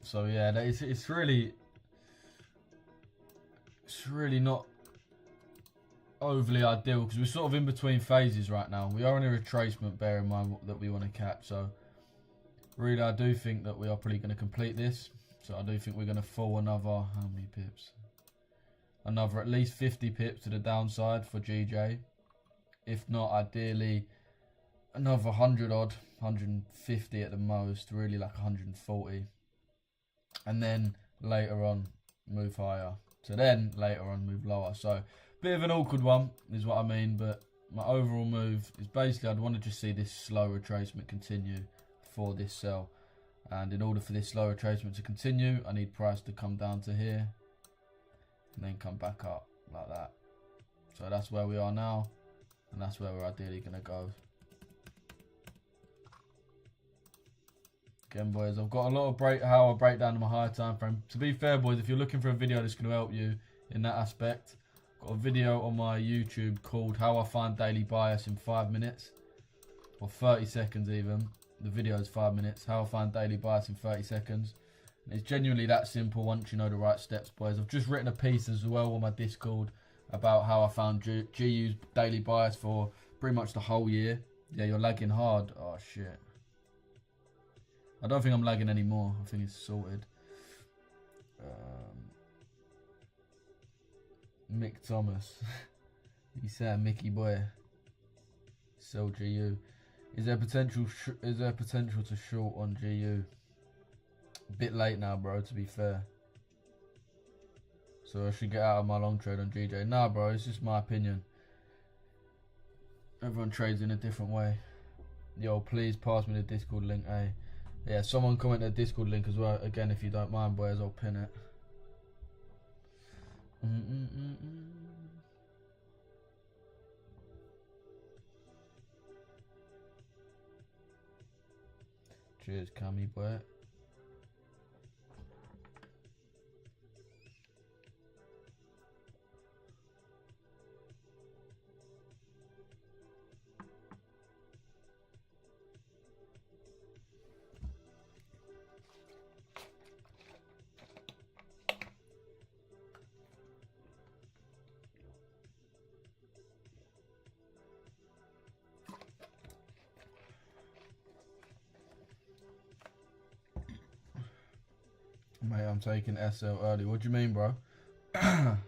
So yeah, it's really not overly ideal because we're sort of in between phases right now. We are in a retracement, bear in mind that we want to catch. So really, I do think that we are probably going to complete this. So I do think we're going to fall another, how many pips? Another at least 50 pips to the downside for GJ. If not, ideally, another 100 odd, 150 at the most, really like 140. And then later on, move higher. So then later on, move lower. So bit of an awkward one is what I mean, but my overall move is basically I'd want to just see this slow retracement continue for this sell. And in order for this slow retracement to continue, I need price to come down to here and then come back up like that. So that's where we are now, and that's where we're ideally going to go. Again, boys, I've got a lot of how I break down my higher time frame. To be fair, boys, if you're looking for a video that's going to help you in that aspect, I've got a video on my YouTube called How I Find Daily Bias in 5 minutes, or 30 seconds even. The video is 5 minutes. How I Find Daily Bias in 30 seconds. And it's genuinely that simple once you know the right steps, boys. I've just written a piece as well on my Discord about how I found GU's daily bias for pretty much the whole year. Yeah, you're lagging hard. Oh, shit. I don't think I'm lagging anymore. I think it's sorted. Mick Thomas. He said Mickey boy. Sell GU. Is there potential to short on GU? A bit late now, bro, to be fair. So I should get out of my long trade on GJ. Nah, bro, it's just my opinion. Everyone trades in a different way. Yo, please pass me the Discord link, eh? Yeah, someone comment the Discord link as well. Again, if you don't mind, boys, I'll pin it. Cheers, Cammy boy. Mate, I'm taking SL early. What do you mean, bro? It's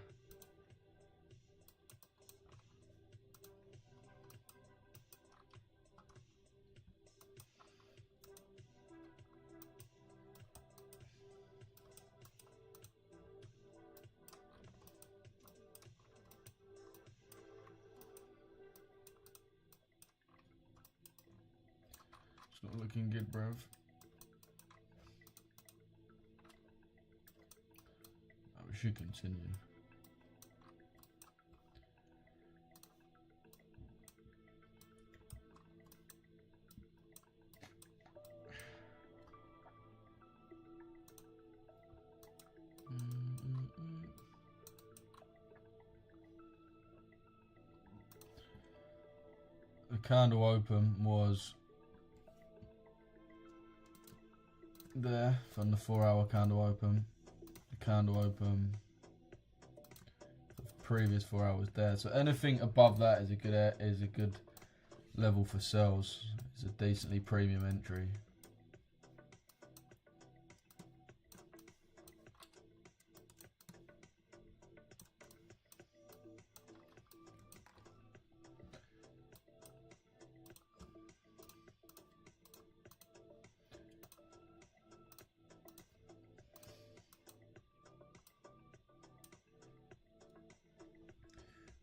not looking good, bruv. We should continue. candle open was there from the 4-hour candle open. The candle open for the previous 4 hours there. So anything above that is a good level for sells. It's a decently premium entry.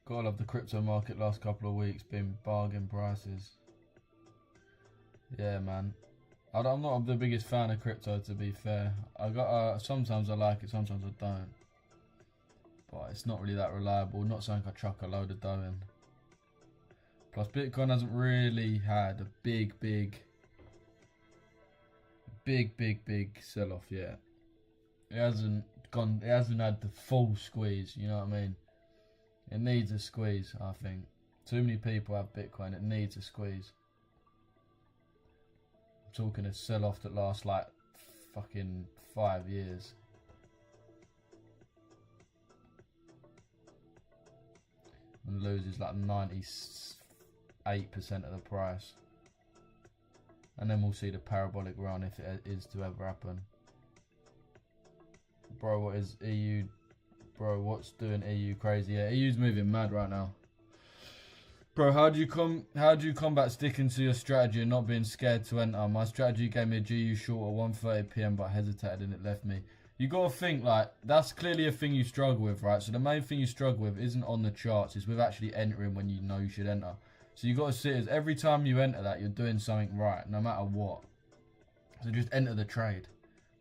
Gotta love the crypto market last couple of weeks, been bargain prices. Yeah, man. I'm not the biggest fan of crypto, to be fair. Sometimes I like it, sometimes I don't. But it's not really that reliable. Not something I chuck a load of dough in. Plus, Bitcoin hasn't really had a big sell-off yet. It hasn't had the full squeeze. You know what I mean? It needs a squeeze, I think. Too many people have Bitcoin. It needs a squeeze. I'm talking a sell-off that lasts like fucking 5 years. And loses like 98% of the price. And then we'll see the parabolic run if it is to ever happen. Bro, what is EU? Bro, what's doing EU crazy? Yeah, EU's moving mad right now. Bro, how do you combat sticking to your strategy and not being scared to enter? My strategy gave me a GU short at 1:30 PM, but I hesitated and it left me. You gotta think, like, that's clearly a thing you struggle with, right? So the main thing you struggle with isn't on the charts, it's with actually entering when you know you should enter. So you gotta see it as every time you enter that, you're doing something right, no matter what. So just enter the trade.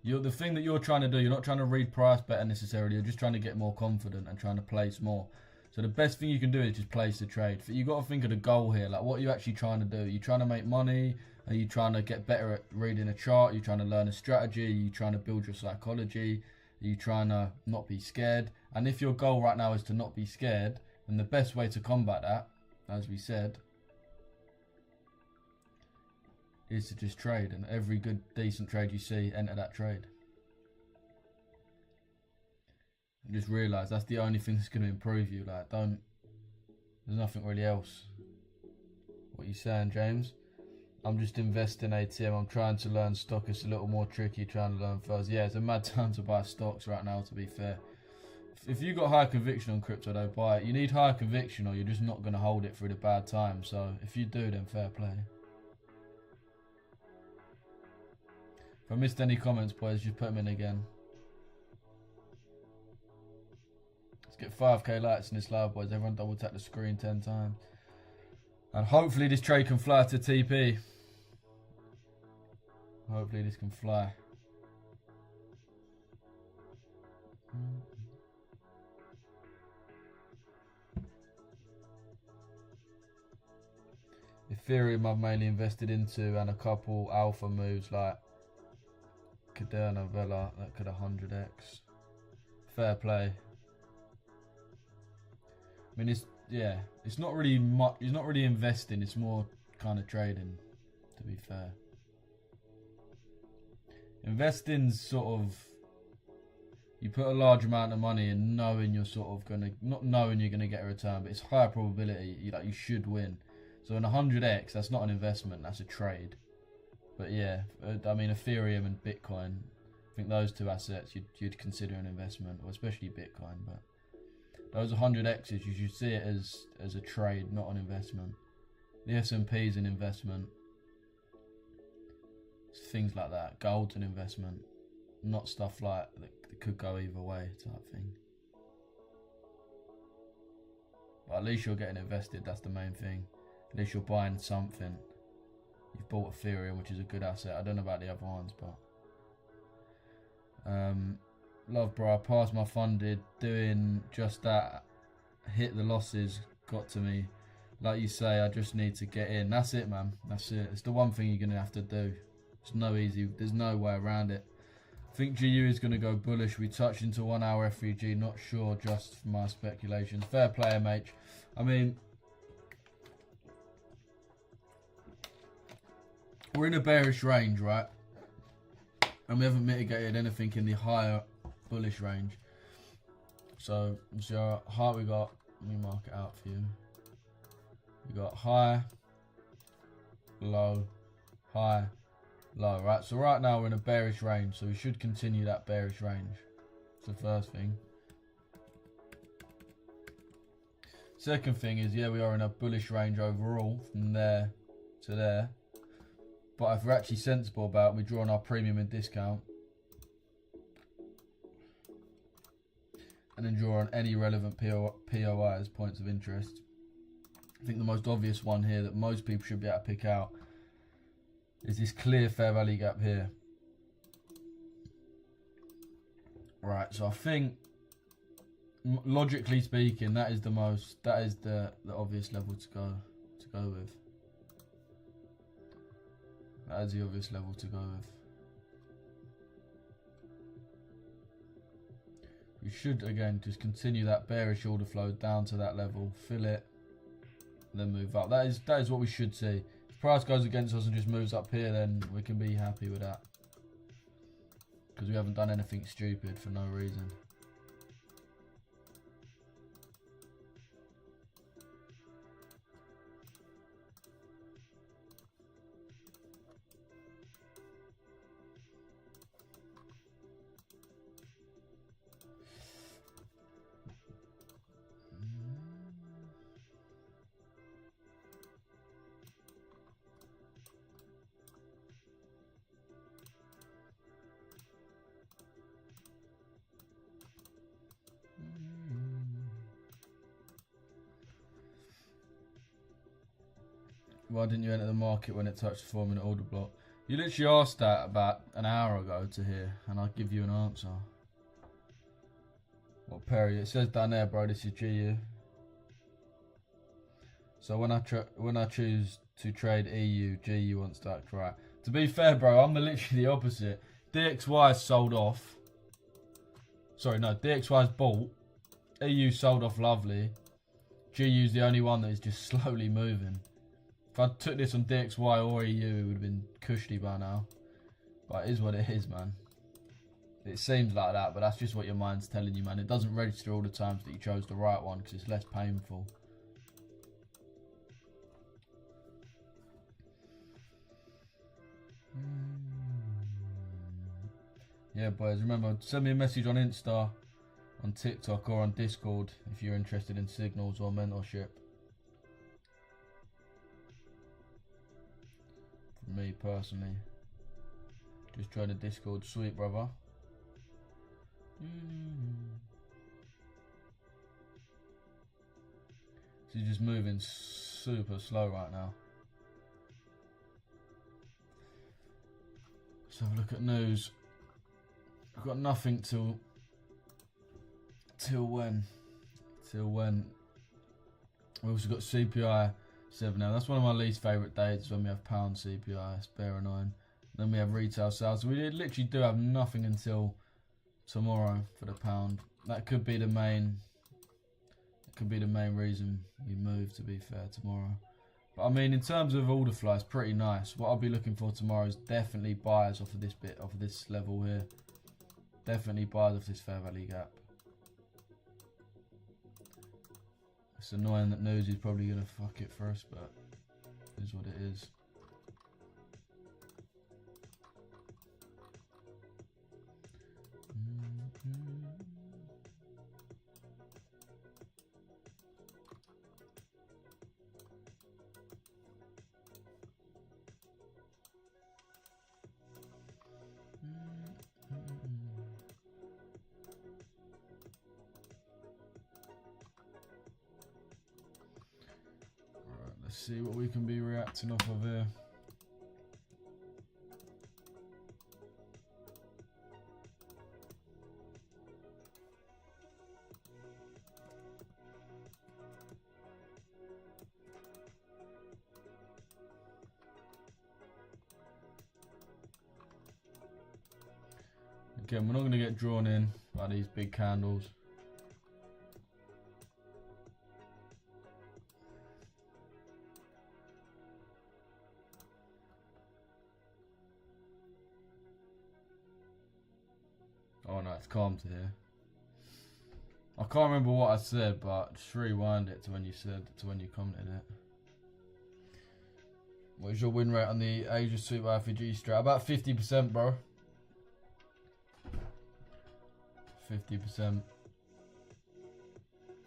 The thing that you're trying to do, you're not trying to read price better necessarily, you're just trying to get more confident and trying to place more. So the best thing you can do is just place the trade. You got to think of the goal here, like what are you actually trying to do? Are you trying to make money? Are you trying to get better at reading a chart? Are you trying to learn a strategy? Are you trying to build your psychology? Are you trying to not be scared? And if your goal right now is to not be scared, then the best way to combat that, as we said, is to just trade, and every good decent trade you see, enter that trade. And just realise that's the only thing that's going to improve you. Like, there's nothing really else. What are you saying, James? I'm just investing ATM, I'm trying to learn stock, it's a little more tricky trying to learn first. Yeah, it's a mad time to buy stocks right now, to be fair. If you got high conviction on crypto, though, buy it. You need high conviction or you're just not going to hold it through the bad times. So if you do, then fair play. If I missed any comments, boys, just put them in again. Let's get 5k likes in this live, boys. Everyone double tap the screen 10 times. And hopefully this trade can fly to TP. Hopefully this can fly. Ethereum I've mainly invested into, and a couple alpha moves like Cadena Vela that could 100x. Fair play. I mean, it's not really much. It's not really investing. It's more kind of trading, to be fair. Investing's sort of, you put a large amount of money in, knowing you're sort of gonna, not knowing you're gonna get a return, but it's high probability. You should win. So an 100x, that's not an investment. That's a trade. But yeah, I mean, Ethereum and Bitcoin, I think those two assets you'd consider an investment, or especially Bitcoin. But those 100x's, you should see it as a trade, not an investment. The S&P is an investment. It's things like that. Gold's an investment, not stuff like that could go either way type thing. But at least you're getting invested. That's the main thing. At least you're buying something. You've bought Ethereum, which is a good asset. I don't know about the other ones, but love, bro. I passed my funded, doing just that. Hit the losses, got to me. Like you say, I just need to get in. That's it, man. That's it. It's the one thing you're gonna have to do. There's no way around it. I think GU is gonna go bullish. We touched into 1 hour FEG. Not sure, just for my speculations. Fair play, MH. I mean, we're in a bearish range, right? And we haven't mitigated anything in the higher bullish range. So, you see how high we got. Let me mark it out for you. We got high, low, high, low, right? So right now we're in a bearish range, so we should continue that bearish range. That's the first thing. Second thing is, yeah, we are in a bullish range overall from there to there. But if we're actually sensible about it, we draw on our premium and discount. And then draw on any relevant POI as points of interest. I think the most obvious one here that most people should be able to pick out is this clear fair value gap here. Right, so I think, logically speaking, that is the obvious level to go with. That is the obvious level to go with. We should again just continue that bearish order flow down to that level, fill it, and then move up. That is what we should see. If price goes against us and just moves up here, then we can be happy with that, because we haven't done anything stupid for no reason. Why didn't you enter the market when it touched the 4-minute order block? You literally asked that about an hour ago to here, and I'll give you an answer. What Perry? It says down there, bro. This is GU. So when I choose to trade EU, GU wants to act right. To be fair, bro, I'm literally the opposite. DXY is sold off. Sorry, no, DXY's bought. EU sold off lovely. GU's the only one that is just slowly moving. If I took this on DXY or EU, it would have been cushy by now. But it is what it is, man. It seems like that, but that's just what your mind's telling you, man. It doesn't register all the times that you chose the right one, because it's less painful. Yeah, boys, remember, send me a message on Insta, on TikTok, or on Discord if you're interested in signals or mentorship. For me personally, just join the Discord, sweet brother. She's just moving super slow right now. Let's have a look at news. We've got nothing till when? Till when? We've also got CPI 7 now. That's one of my least favourite dates, when we have pound CPI. It's bare annoying. Then we have retail sales. So we literally do have nothing until tomorrow for the pound. That could be the main. Could be the main reason we move, to be fair, tomorrow. But I mean, in terms of order flow, it's pretty nice. What I'll be looking for tomorrow is definitely buyers off of this bit, off of this level here. Definitely buyers off this fair value gap. It's annoying that news is probably going to fuck it for us, but it is what it is. Let's see what we can be reacting off of here. Again, we're not going to get drawn in by these big candles. Alright, it's calm to hear. I can't remember what I said, but just rewind it to when you commented it. What is your win rate on the Asia Super Alpha G strat? About 50%, bro. 50%.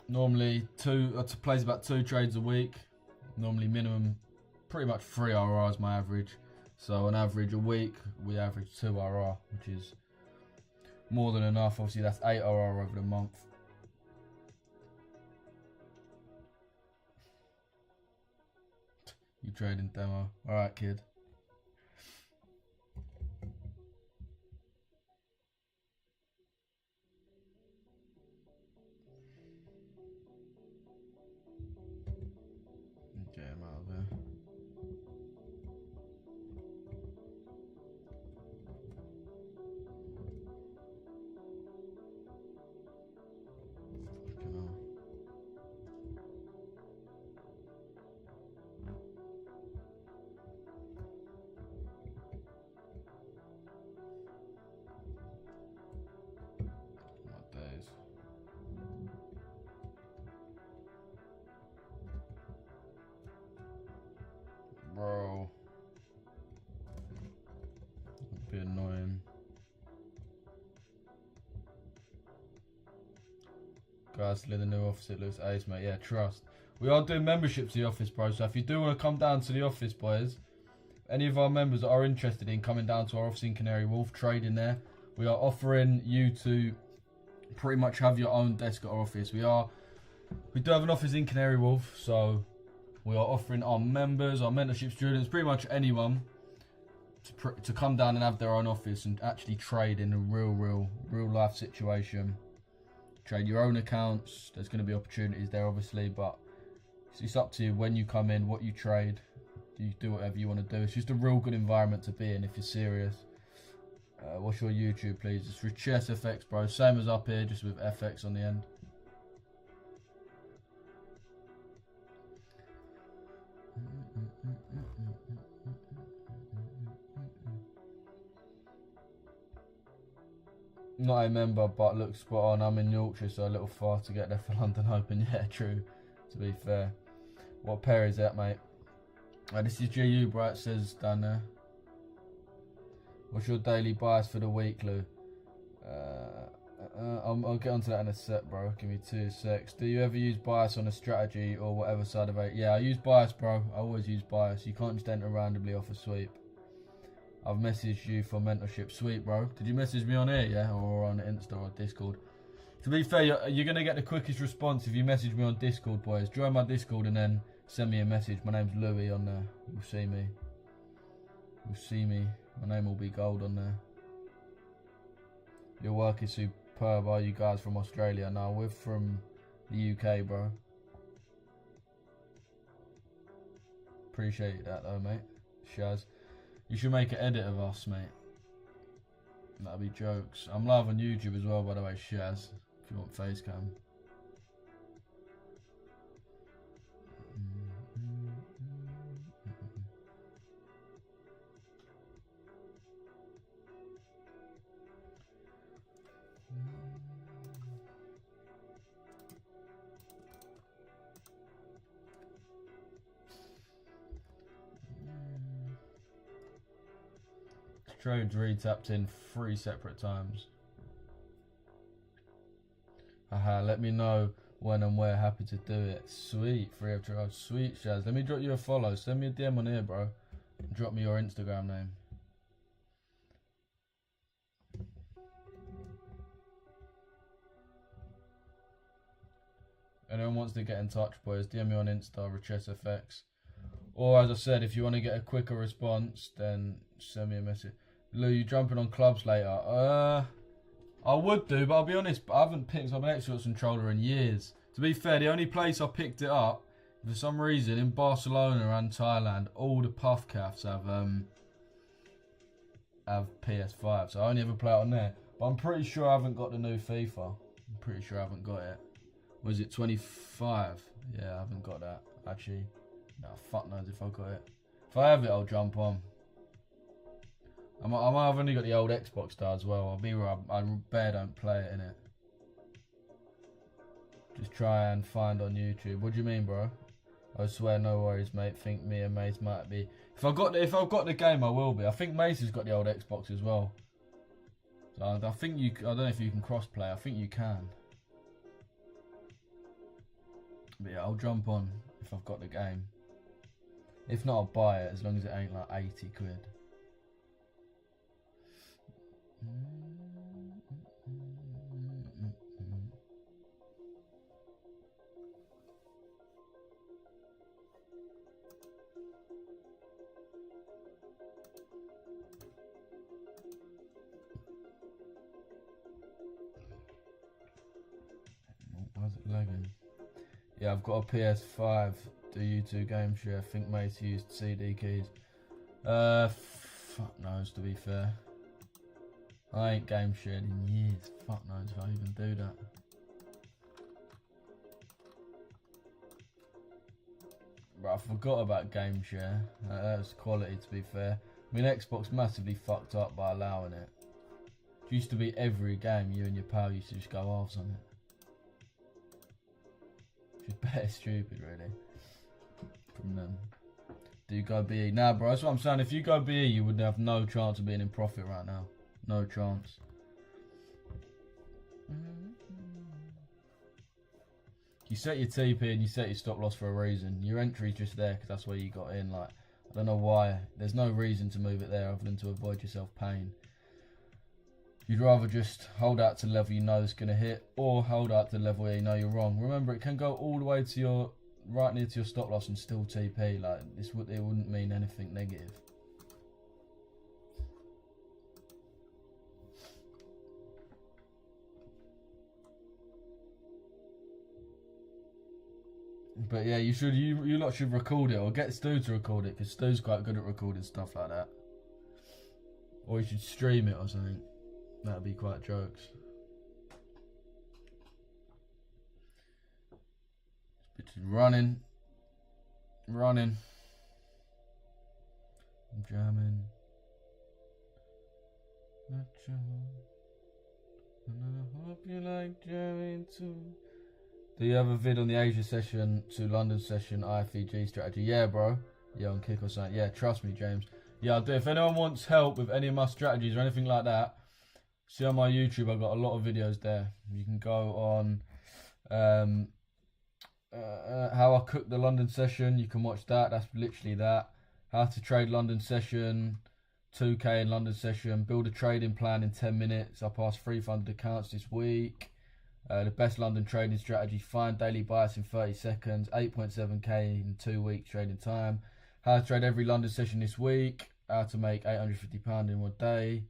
Normally plays about 2 trades a week. Normally minimum, pretty much 3 RRs my average. So on average a week, we average 2 RR, which is more than enough. Obviously that's 8 RR over the month. You trading demo. Alright, kid. Get him out of there. Fucking hell. My days. Bro. That'd be annoying. Guys, in the new office, it looks ace, mate. Yeah, trust. We are doing memberships to the office, bro. So if you do want to come down to the office, boys, any of our members that are interested in coming down to our office in Canary Wharf, trading there, we are offering you to pretty much have your own desk at our office. We do have an office in Canary Wharf, so we are offering our members, our mentorship students, pretty much anyone to come down and have their own office and actually trade in a real life situation. Trade your own accounts. There's going to be opportunities there, obviously, but it's up to you when you come in, what you trade. You do whatever you want to do. It's just a real good environment to be in if you're serious. What's your YouTube, please? It's Richess FX, bro. Same as up here, just with FX on the end. Not a member, but looks spot on. I'm in Yorkshire, so a little far to get there for London Open. Yeah, true. To be fair. What pair is that, mate? This is GU, bro. It says down there. What's your daily bias for the week, Lou? I'll get onto that in a sec, bro. Give me 2 secs. Do you ever use bias on a strategy or whatever side of it? Yeah, I use bias, bro. I always use bias. You can't just enter randomly off a sweep. I've messaged you for mentorship. Sweet, bro. Did you message me on here, yeah? Or on Insta or Discord? To be fair, you're going to get the quickest response if you message me on Discord, boys. Join my Discord and then send me a message. My name's Louis on there. You'll see me. You'll see me. My name will be gold on there. Your work is superb. Are you guys from Australia? No, we're from the UK, bro. Appreciate that though, mate. Shaz. You should make an edit of us, mate. That'll be jokes. I'm live on YouTube as well, by the way, Shaz. If you want face cam. Trades re-tapped in 3 separate times. Haha, let me know when and where. Happy to do it. Sweet, free of charge. Sweet, Shaz. Let me drop you a follow. Send me a DM on here, bro. Drop me your Instagram name. Anyone wants to get in touch, boys, DM me on Insta, RichessFX. Or as I said, if you want to get a quicker response, then send me a message. Lou, you jumping on clubs later? I would do, but I'll be honest, I haven't picked up an Xbox controller in years. To be fair, the only place I picked it up, for some reason, in Barcelona and Thailand, all the puff calves have PS5, so I only ever play it on there. But I'm pretty sure I haven't got the new FIFA. I'm pretty sure I haven't got it. Was it 25? Yeah, I haven't got that, actually. No, fuck knows if I got it. If I have it, I'll jump on. I've only got the old Xbox style as well. I'll be right. I bare don't play it in it. Just try and find on YouTube. What do you mean, bro? I swear, no worries, mate. Think me and Mace might be. If I've got the game, I will be. I think Mace has got the old Xbox as well. So I think you. I don't know if you can cross play. I think you can. But yeah, I'll jump on if I've got the game. If not, I'll buy it as long as it ain't like 80 quid. Why is it lagging? Yeah, I've got a PS5. Do you two game share? I think Mace used CD keys. Fuck knows, to be fair. I ain't game shared in years. Fuck knows if I even do that. But I forgot about game share. That's quality, to be fair. I mean, Xbox massively fucked up by allowing it. It used to be every game you and your pal used to just go halves on it. Which is better stupid, really. From them. Do you go BE? Nah, bro, that's what I'm saying. If you go BE, you would have no chance of being in profit right now. No chance. You set your TP and you set your stop loss for a reason. Your entry's just there because that's where you got in. Like, I don't know why. There's no reason to move it there other than to avoid yourself pain. You'd rather just hold out to the level you know it's going to hit, or hold out to the level where you know you're wrong. Remember, it can go all the way to your right near to your stop loss and still TP. Like, it wouldn't mean anything negative. But yeah, you lot should record it, or get Stu to record it, because Stu's quite good at recording stuff like that. Or you should stream it or something. That'd be quite jokes. This bitch is running. I'm jamming. And I hope you like jamming too. Do you have a vid on the Asia session to London session IFEG strategy? Yeah, bro. Yeah, on Kick or something. Yeah, trust me, James. Yeah, I'll do. If anyone wants help with any of my strategies or anything like that, see on my YouTube, I've got a lot of videos there. You can go on how I cook the London session. You can watch that. That's literally that. How to trade London session, 2K in London session. Build a trading plan in 10 minutes. I passed 3 funded accounts this week. The best London trading strategy, find daily bias in 30 seconds, 8.7k in 2 weeks trading time. How to trade every London session this week, how to make £850 in 1 day.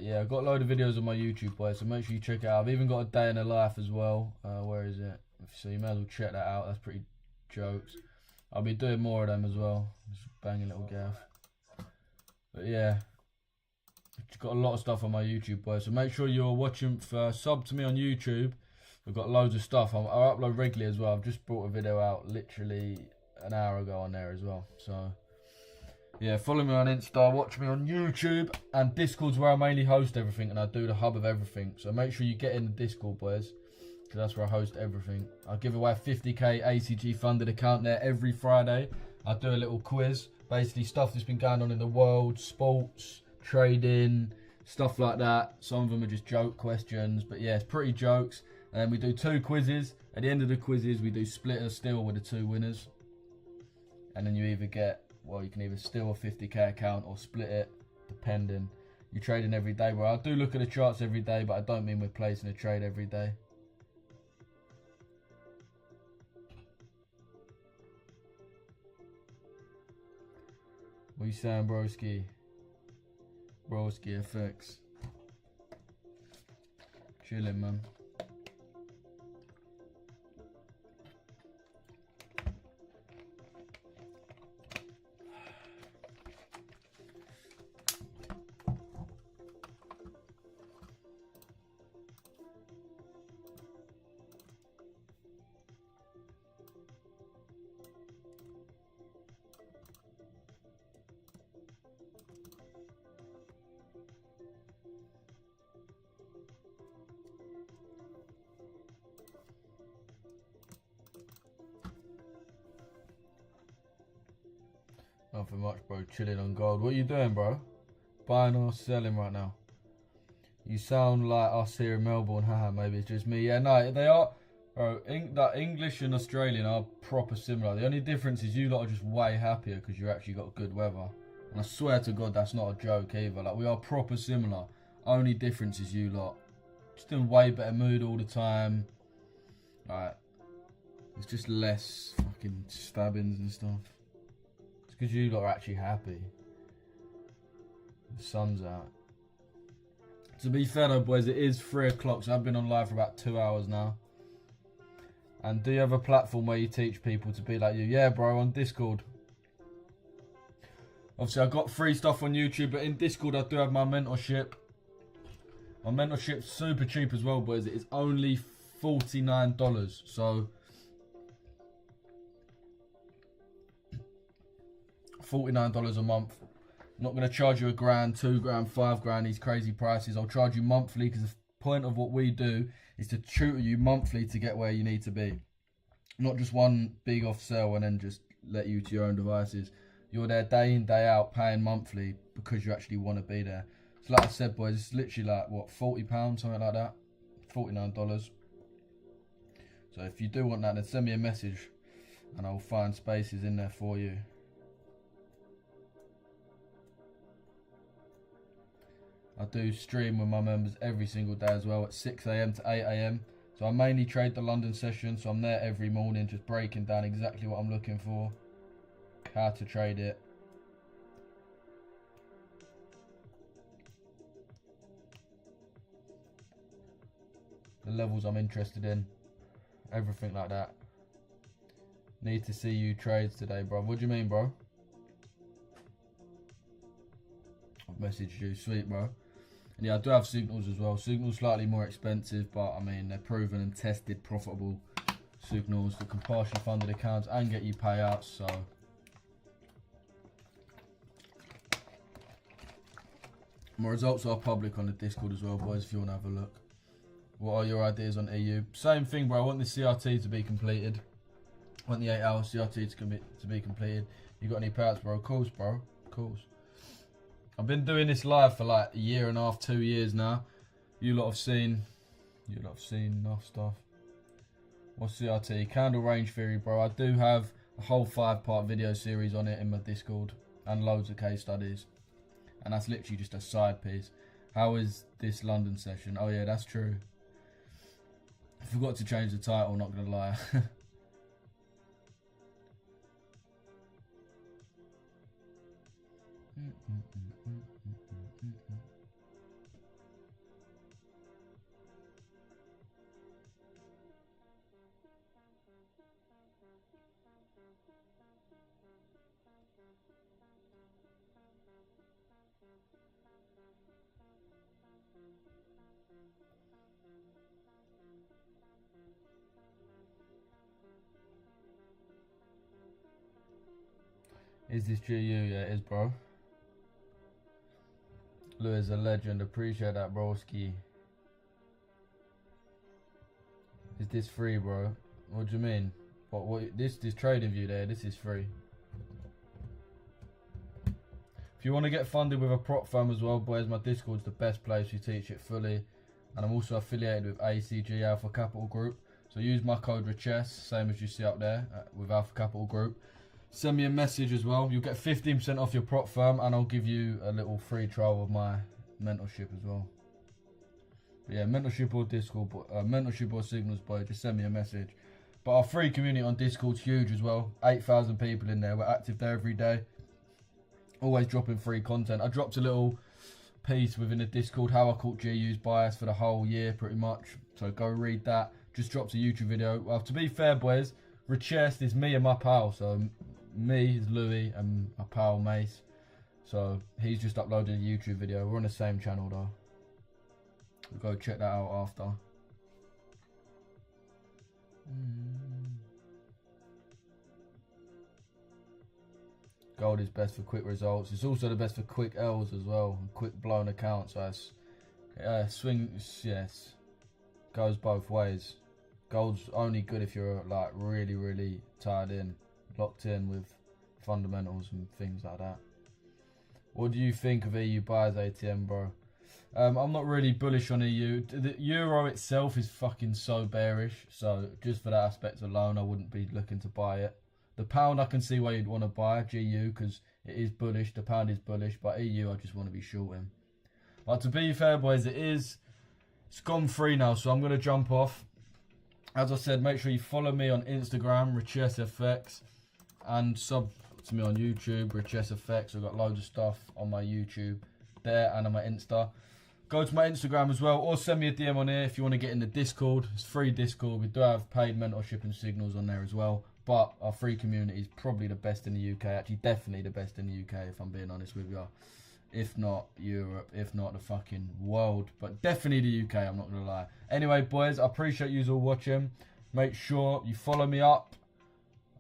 Yeah, I've got a load of videos on my YouTube, boys, so make sure you check it out. I've even got a day in a life as well. Where is it? So you may as well check that out. That's pretty jokes. I'll be doing more of them as well. Just banging little gaff. But yeah. I've got a lot of stuff on my YouTube, boys, so make sure you're watching. Sub to me on YouTube. I've got loads of stuff. I upload regularly as well. I've just brought a video out literally an hour ago on there as well. So yeah, follow me on Insta, watch me on YouTube, and Discord's where I mainly host everything and I do the hub of everything. So make sure you get in the Discord, boys, because that's where I host everything. I give away a 50k ACG funded account there every Friday. I do a little quiz, basically stuff that's been going on in the world, sports, trading, stuff like that. Some of them are just joke questions, but yeah, it's pretty jokes. And then we do 2 quizzes. At the end of the quizzes, we do split or steal with the 2 winners. And then you either get, well, you can either steal a 50k account or split it, depending. You're trading every day. Well, I do look at the charts every day, but I don't mean we're placing a trade every day. What you saying, broski? Broski FX. Chilling, man. Nothing much, bro. Chilling on gold. What are you doing, bro? Buying or selling right now? You sound like us here in Melbourne. Haha, maybe it's just me. Yeah, no, they are. Bro, English and Australian are proper similar. The only difference is you lot are just way happier because you actually got good weather. And I swear to God, that's not a joke either. Like, we are proper similar. Only difference is you lot just in way better mood all the time. Like, it's just less fucking stabbings and stuff. It's because you lot are actually happy. The sun's out. To be fair though, boys, it is 3 o'clock, so I've been on live for about 2 hours now. And do you have a platform where you teach people to be like you? Yeah, bro, on Discord. Obviously, I've got free stuff on YouTube, but in Discord, I do have my mentorship. My mentorship's super cheap as well, boys. It is only $49. So, $49 a month. I'm not going to charge you $1,000, $2,000, $5,000, these crazy prices. I'll charge you monthly because the point of what we do is to tutor you monthly to get where you need to be. Not just one big off sale and then just let you to your own devices. You're there day in, day out, paying monthly because you actually want to be there. So like I said, boys, it's literally like, what, £40, something like that? $49. So if you do want that, then send me a message and I'll find spaces in there for you. I do stream with my members every single day as well at 6 AM to 8 AM. So I mainly trade the London session, so I'm there every morning just breaking down exactly what I'm looking for, how to trade it. The levels I'm interested in, everything like that. Need to see you trades today, bro. What do you mean, bro? I've messaged you, sweet, bro. And yeah, I do have signals as well. Signals slightly more expensive, but I mean, they're proven and tested, profitable signals that can partially funded accounts and get you payouts, so. My results are public on the Discord as well, boys, if you want to have a look. What are your ideas on EU? Same thing, bro. I want the CRT to be completed. I want the 8-hour CRT to be completed. You got any payouts, bro? Of course, bro. Of course. I've been doing this live for like 1.5, 2 years now. You lot have seen enough stuff. What's CRT? Candle range theory, bro. I do have a whole 5-part video series on it in my Discord and loads of case studies. And that's literally just a side piece. How is this London session? Oh yeah, that's true. I forgot to change the title, not gonna lie. Is this GU? Yeah, it is, bro. Lou is a legend. Appreciate that, broski. Is this free, bro? What do you mean? What? This trading view there. This is free. If you want to get funded with a prop firm as well, boys, my Discord's the best place. We teach it fully, and I'm also affiliated with ACG Alpha Capital Group. So use my code RICHES, same as you see up there with Alpha Capital Group. Send me a message as well. You'll get 15% off your prop firm, and I'll give you a little free trial of my mentorship as well. But yeah, mentorship or Discord, mentorship or signals, boy. Just send me a message. But our free community on Discord's huge as well. 8,000 people in there. We're active there every day. Always dropping free content. I dropped a little piece within the Discord how I caught GU's bias for the whole year, pretty much. So go read that. Just dropped a YouTube video. Well, to be fair, boys, Richest is me and my pal. So me is Louis and my pal Mace. So he's just uploaded a YouTube video. We're on the same channel though. Go check that out after. Gold is best for quick results. It's also the best for quick L's as well, and quick blown accounts. So it's swings, yes, goes both ways. Gold's only good if you're like really tied in, locked in with fundamentals and things like that. What do you think of EU buyers ATM, bro? I'm not really bullish on EU. The euro itself is fucking so bearish, so just for that aspect alone, I wouldn't be looking to buy it. The pound, I can see why you'd want to buy GU because it is bullish. The pound is bullish, but EU, I just want to be shorting. But to be fair, boys, it's gone free now, so I'm going to jump off. As I said, make sure you follow me on Instagram, RichesFX, and sub to me on YouTube, RichesFX. I've got loads of stuff on my YouTube there and on my Insta. Go to my Instagram as well, or send me a DM on here if you want to get in the Discord. It's free Discord. We do have paid mentorship and signals on there as well. But our free community is probably the best in the UK. Actually, definitely the best in the UK, if I'm being honest with you. If not Europe, if not the fucking world. But definitely the UK, I'm not going to lie. Anyway, boys, I appreciate you all watching. Make sure you follow me up.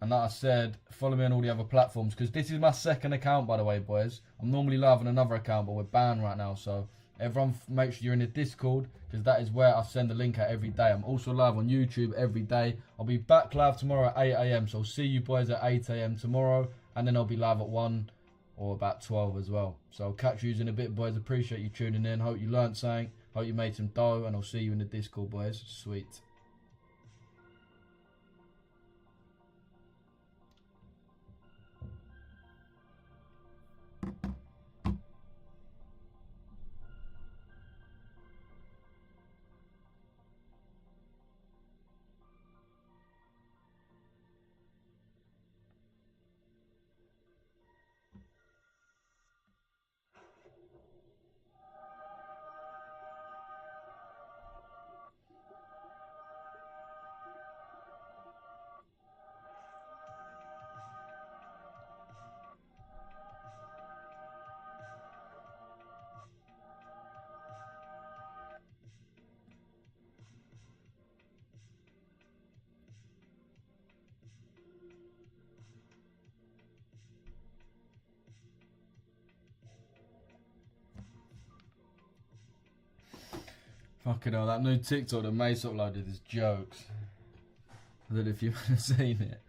And like I said, follow me on all the other platforms. Because this is my second account, by the way, boys. I'm normally live on another account, but we're banned right now. So everyone make sure you're in the Discord. Because that is where I send the link out every day. I'm also live on YouTube every day. I'll be back live tomorrow at 8 AM. So I'll see you boys at 8 AM tomorrow. And then I'll be live at 1 or about 12 as well. So I'll catch you in a bit, boys. Appreciate you tuning in. Hope you learnt something. Hope you made some dough. And I'll see you in the Discord, boys. Sweet. Fucking hell, that new TikTok that Mace uploaded is jokes. I don't know if you've seen it.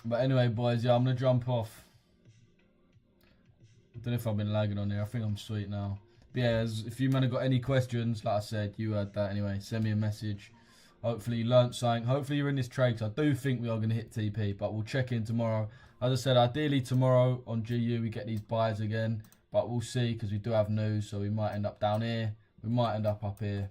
But anyway, boys, yeah, I'm going to jump off. I don't know if I've been lagging on here. I think I'm sweet now. But yeah, if you man have got any questions, like I said, you heard that anyway. Send me a message. Hopefully you learnt something. Hopefully you're in this trade. I do think we are going to hit TP, but we'll check in tomorrow. As I said, ideally tomorrow on GU we get these buys again. But we'll see because we do have news, so we might end up down here. We might end up here.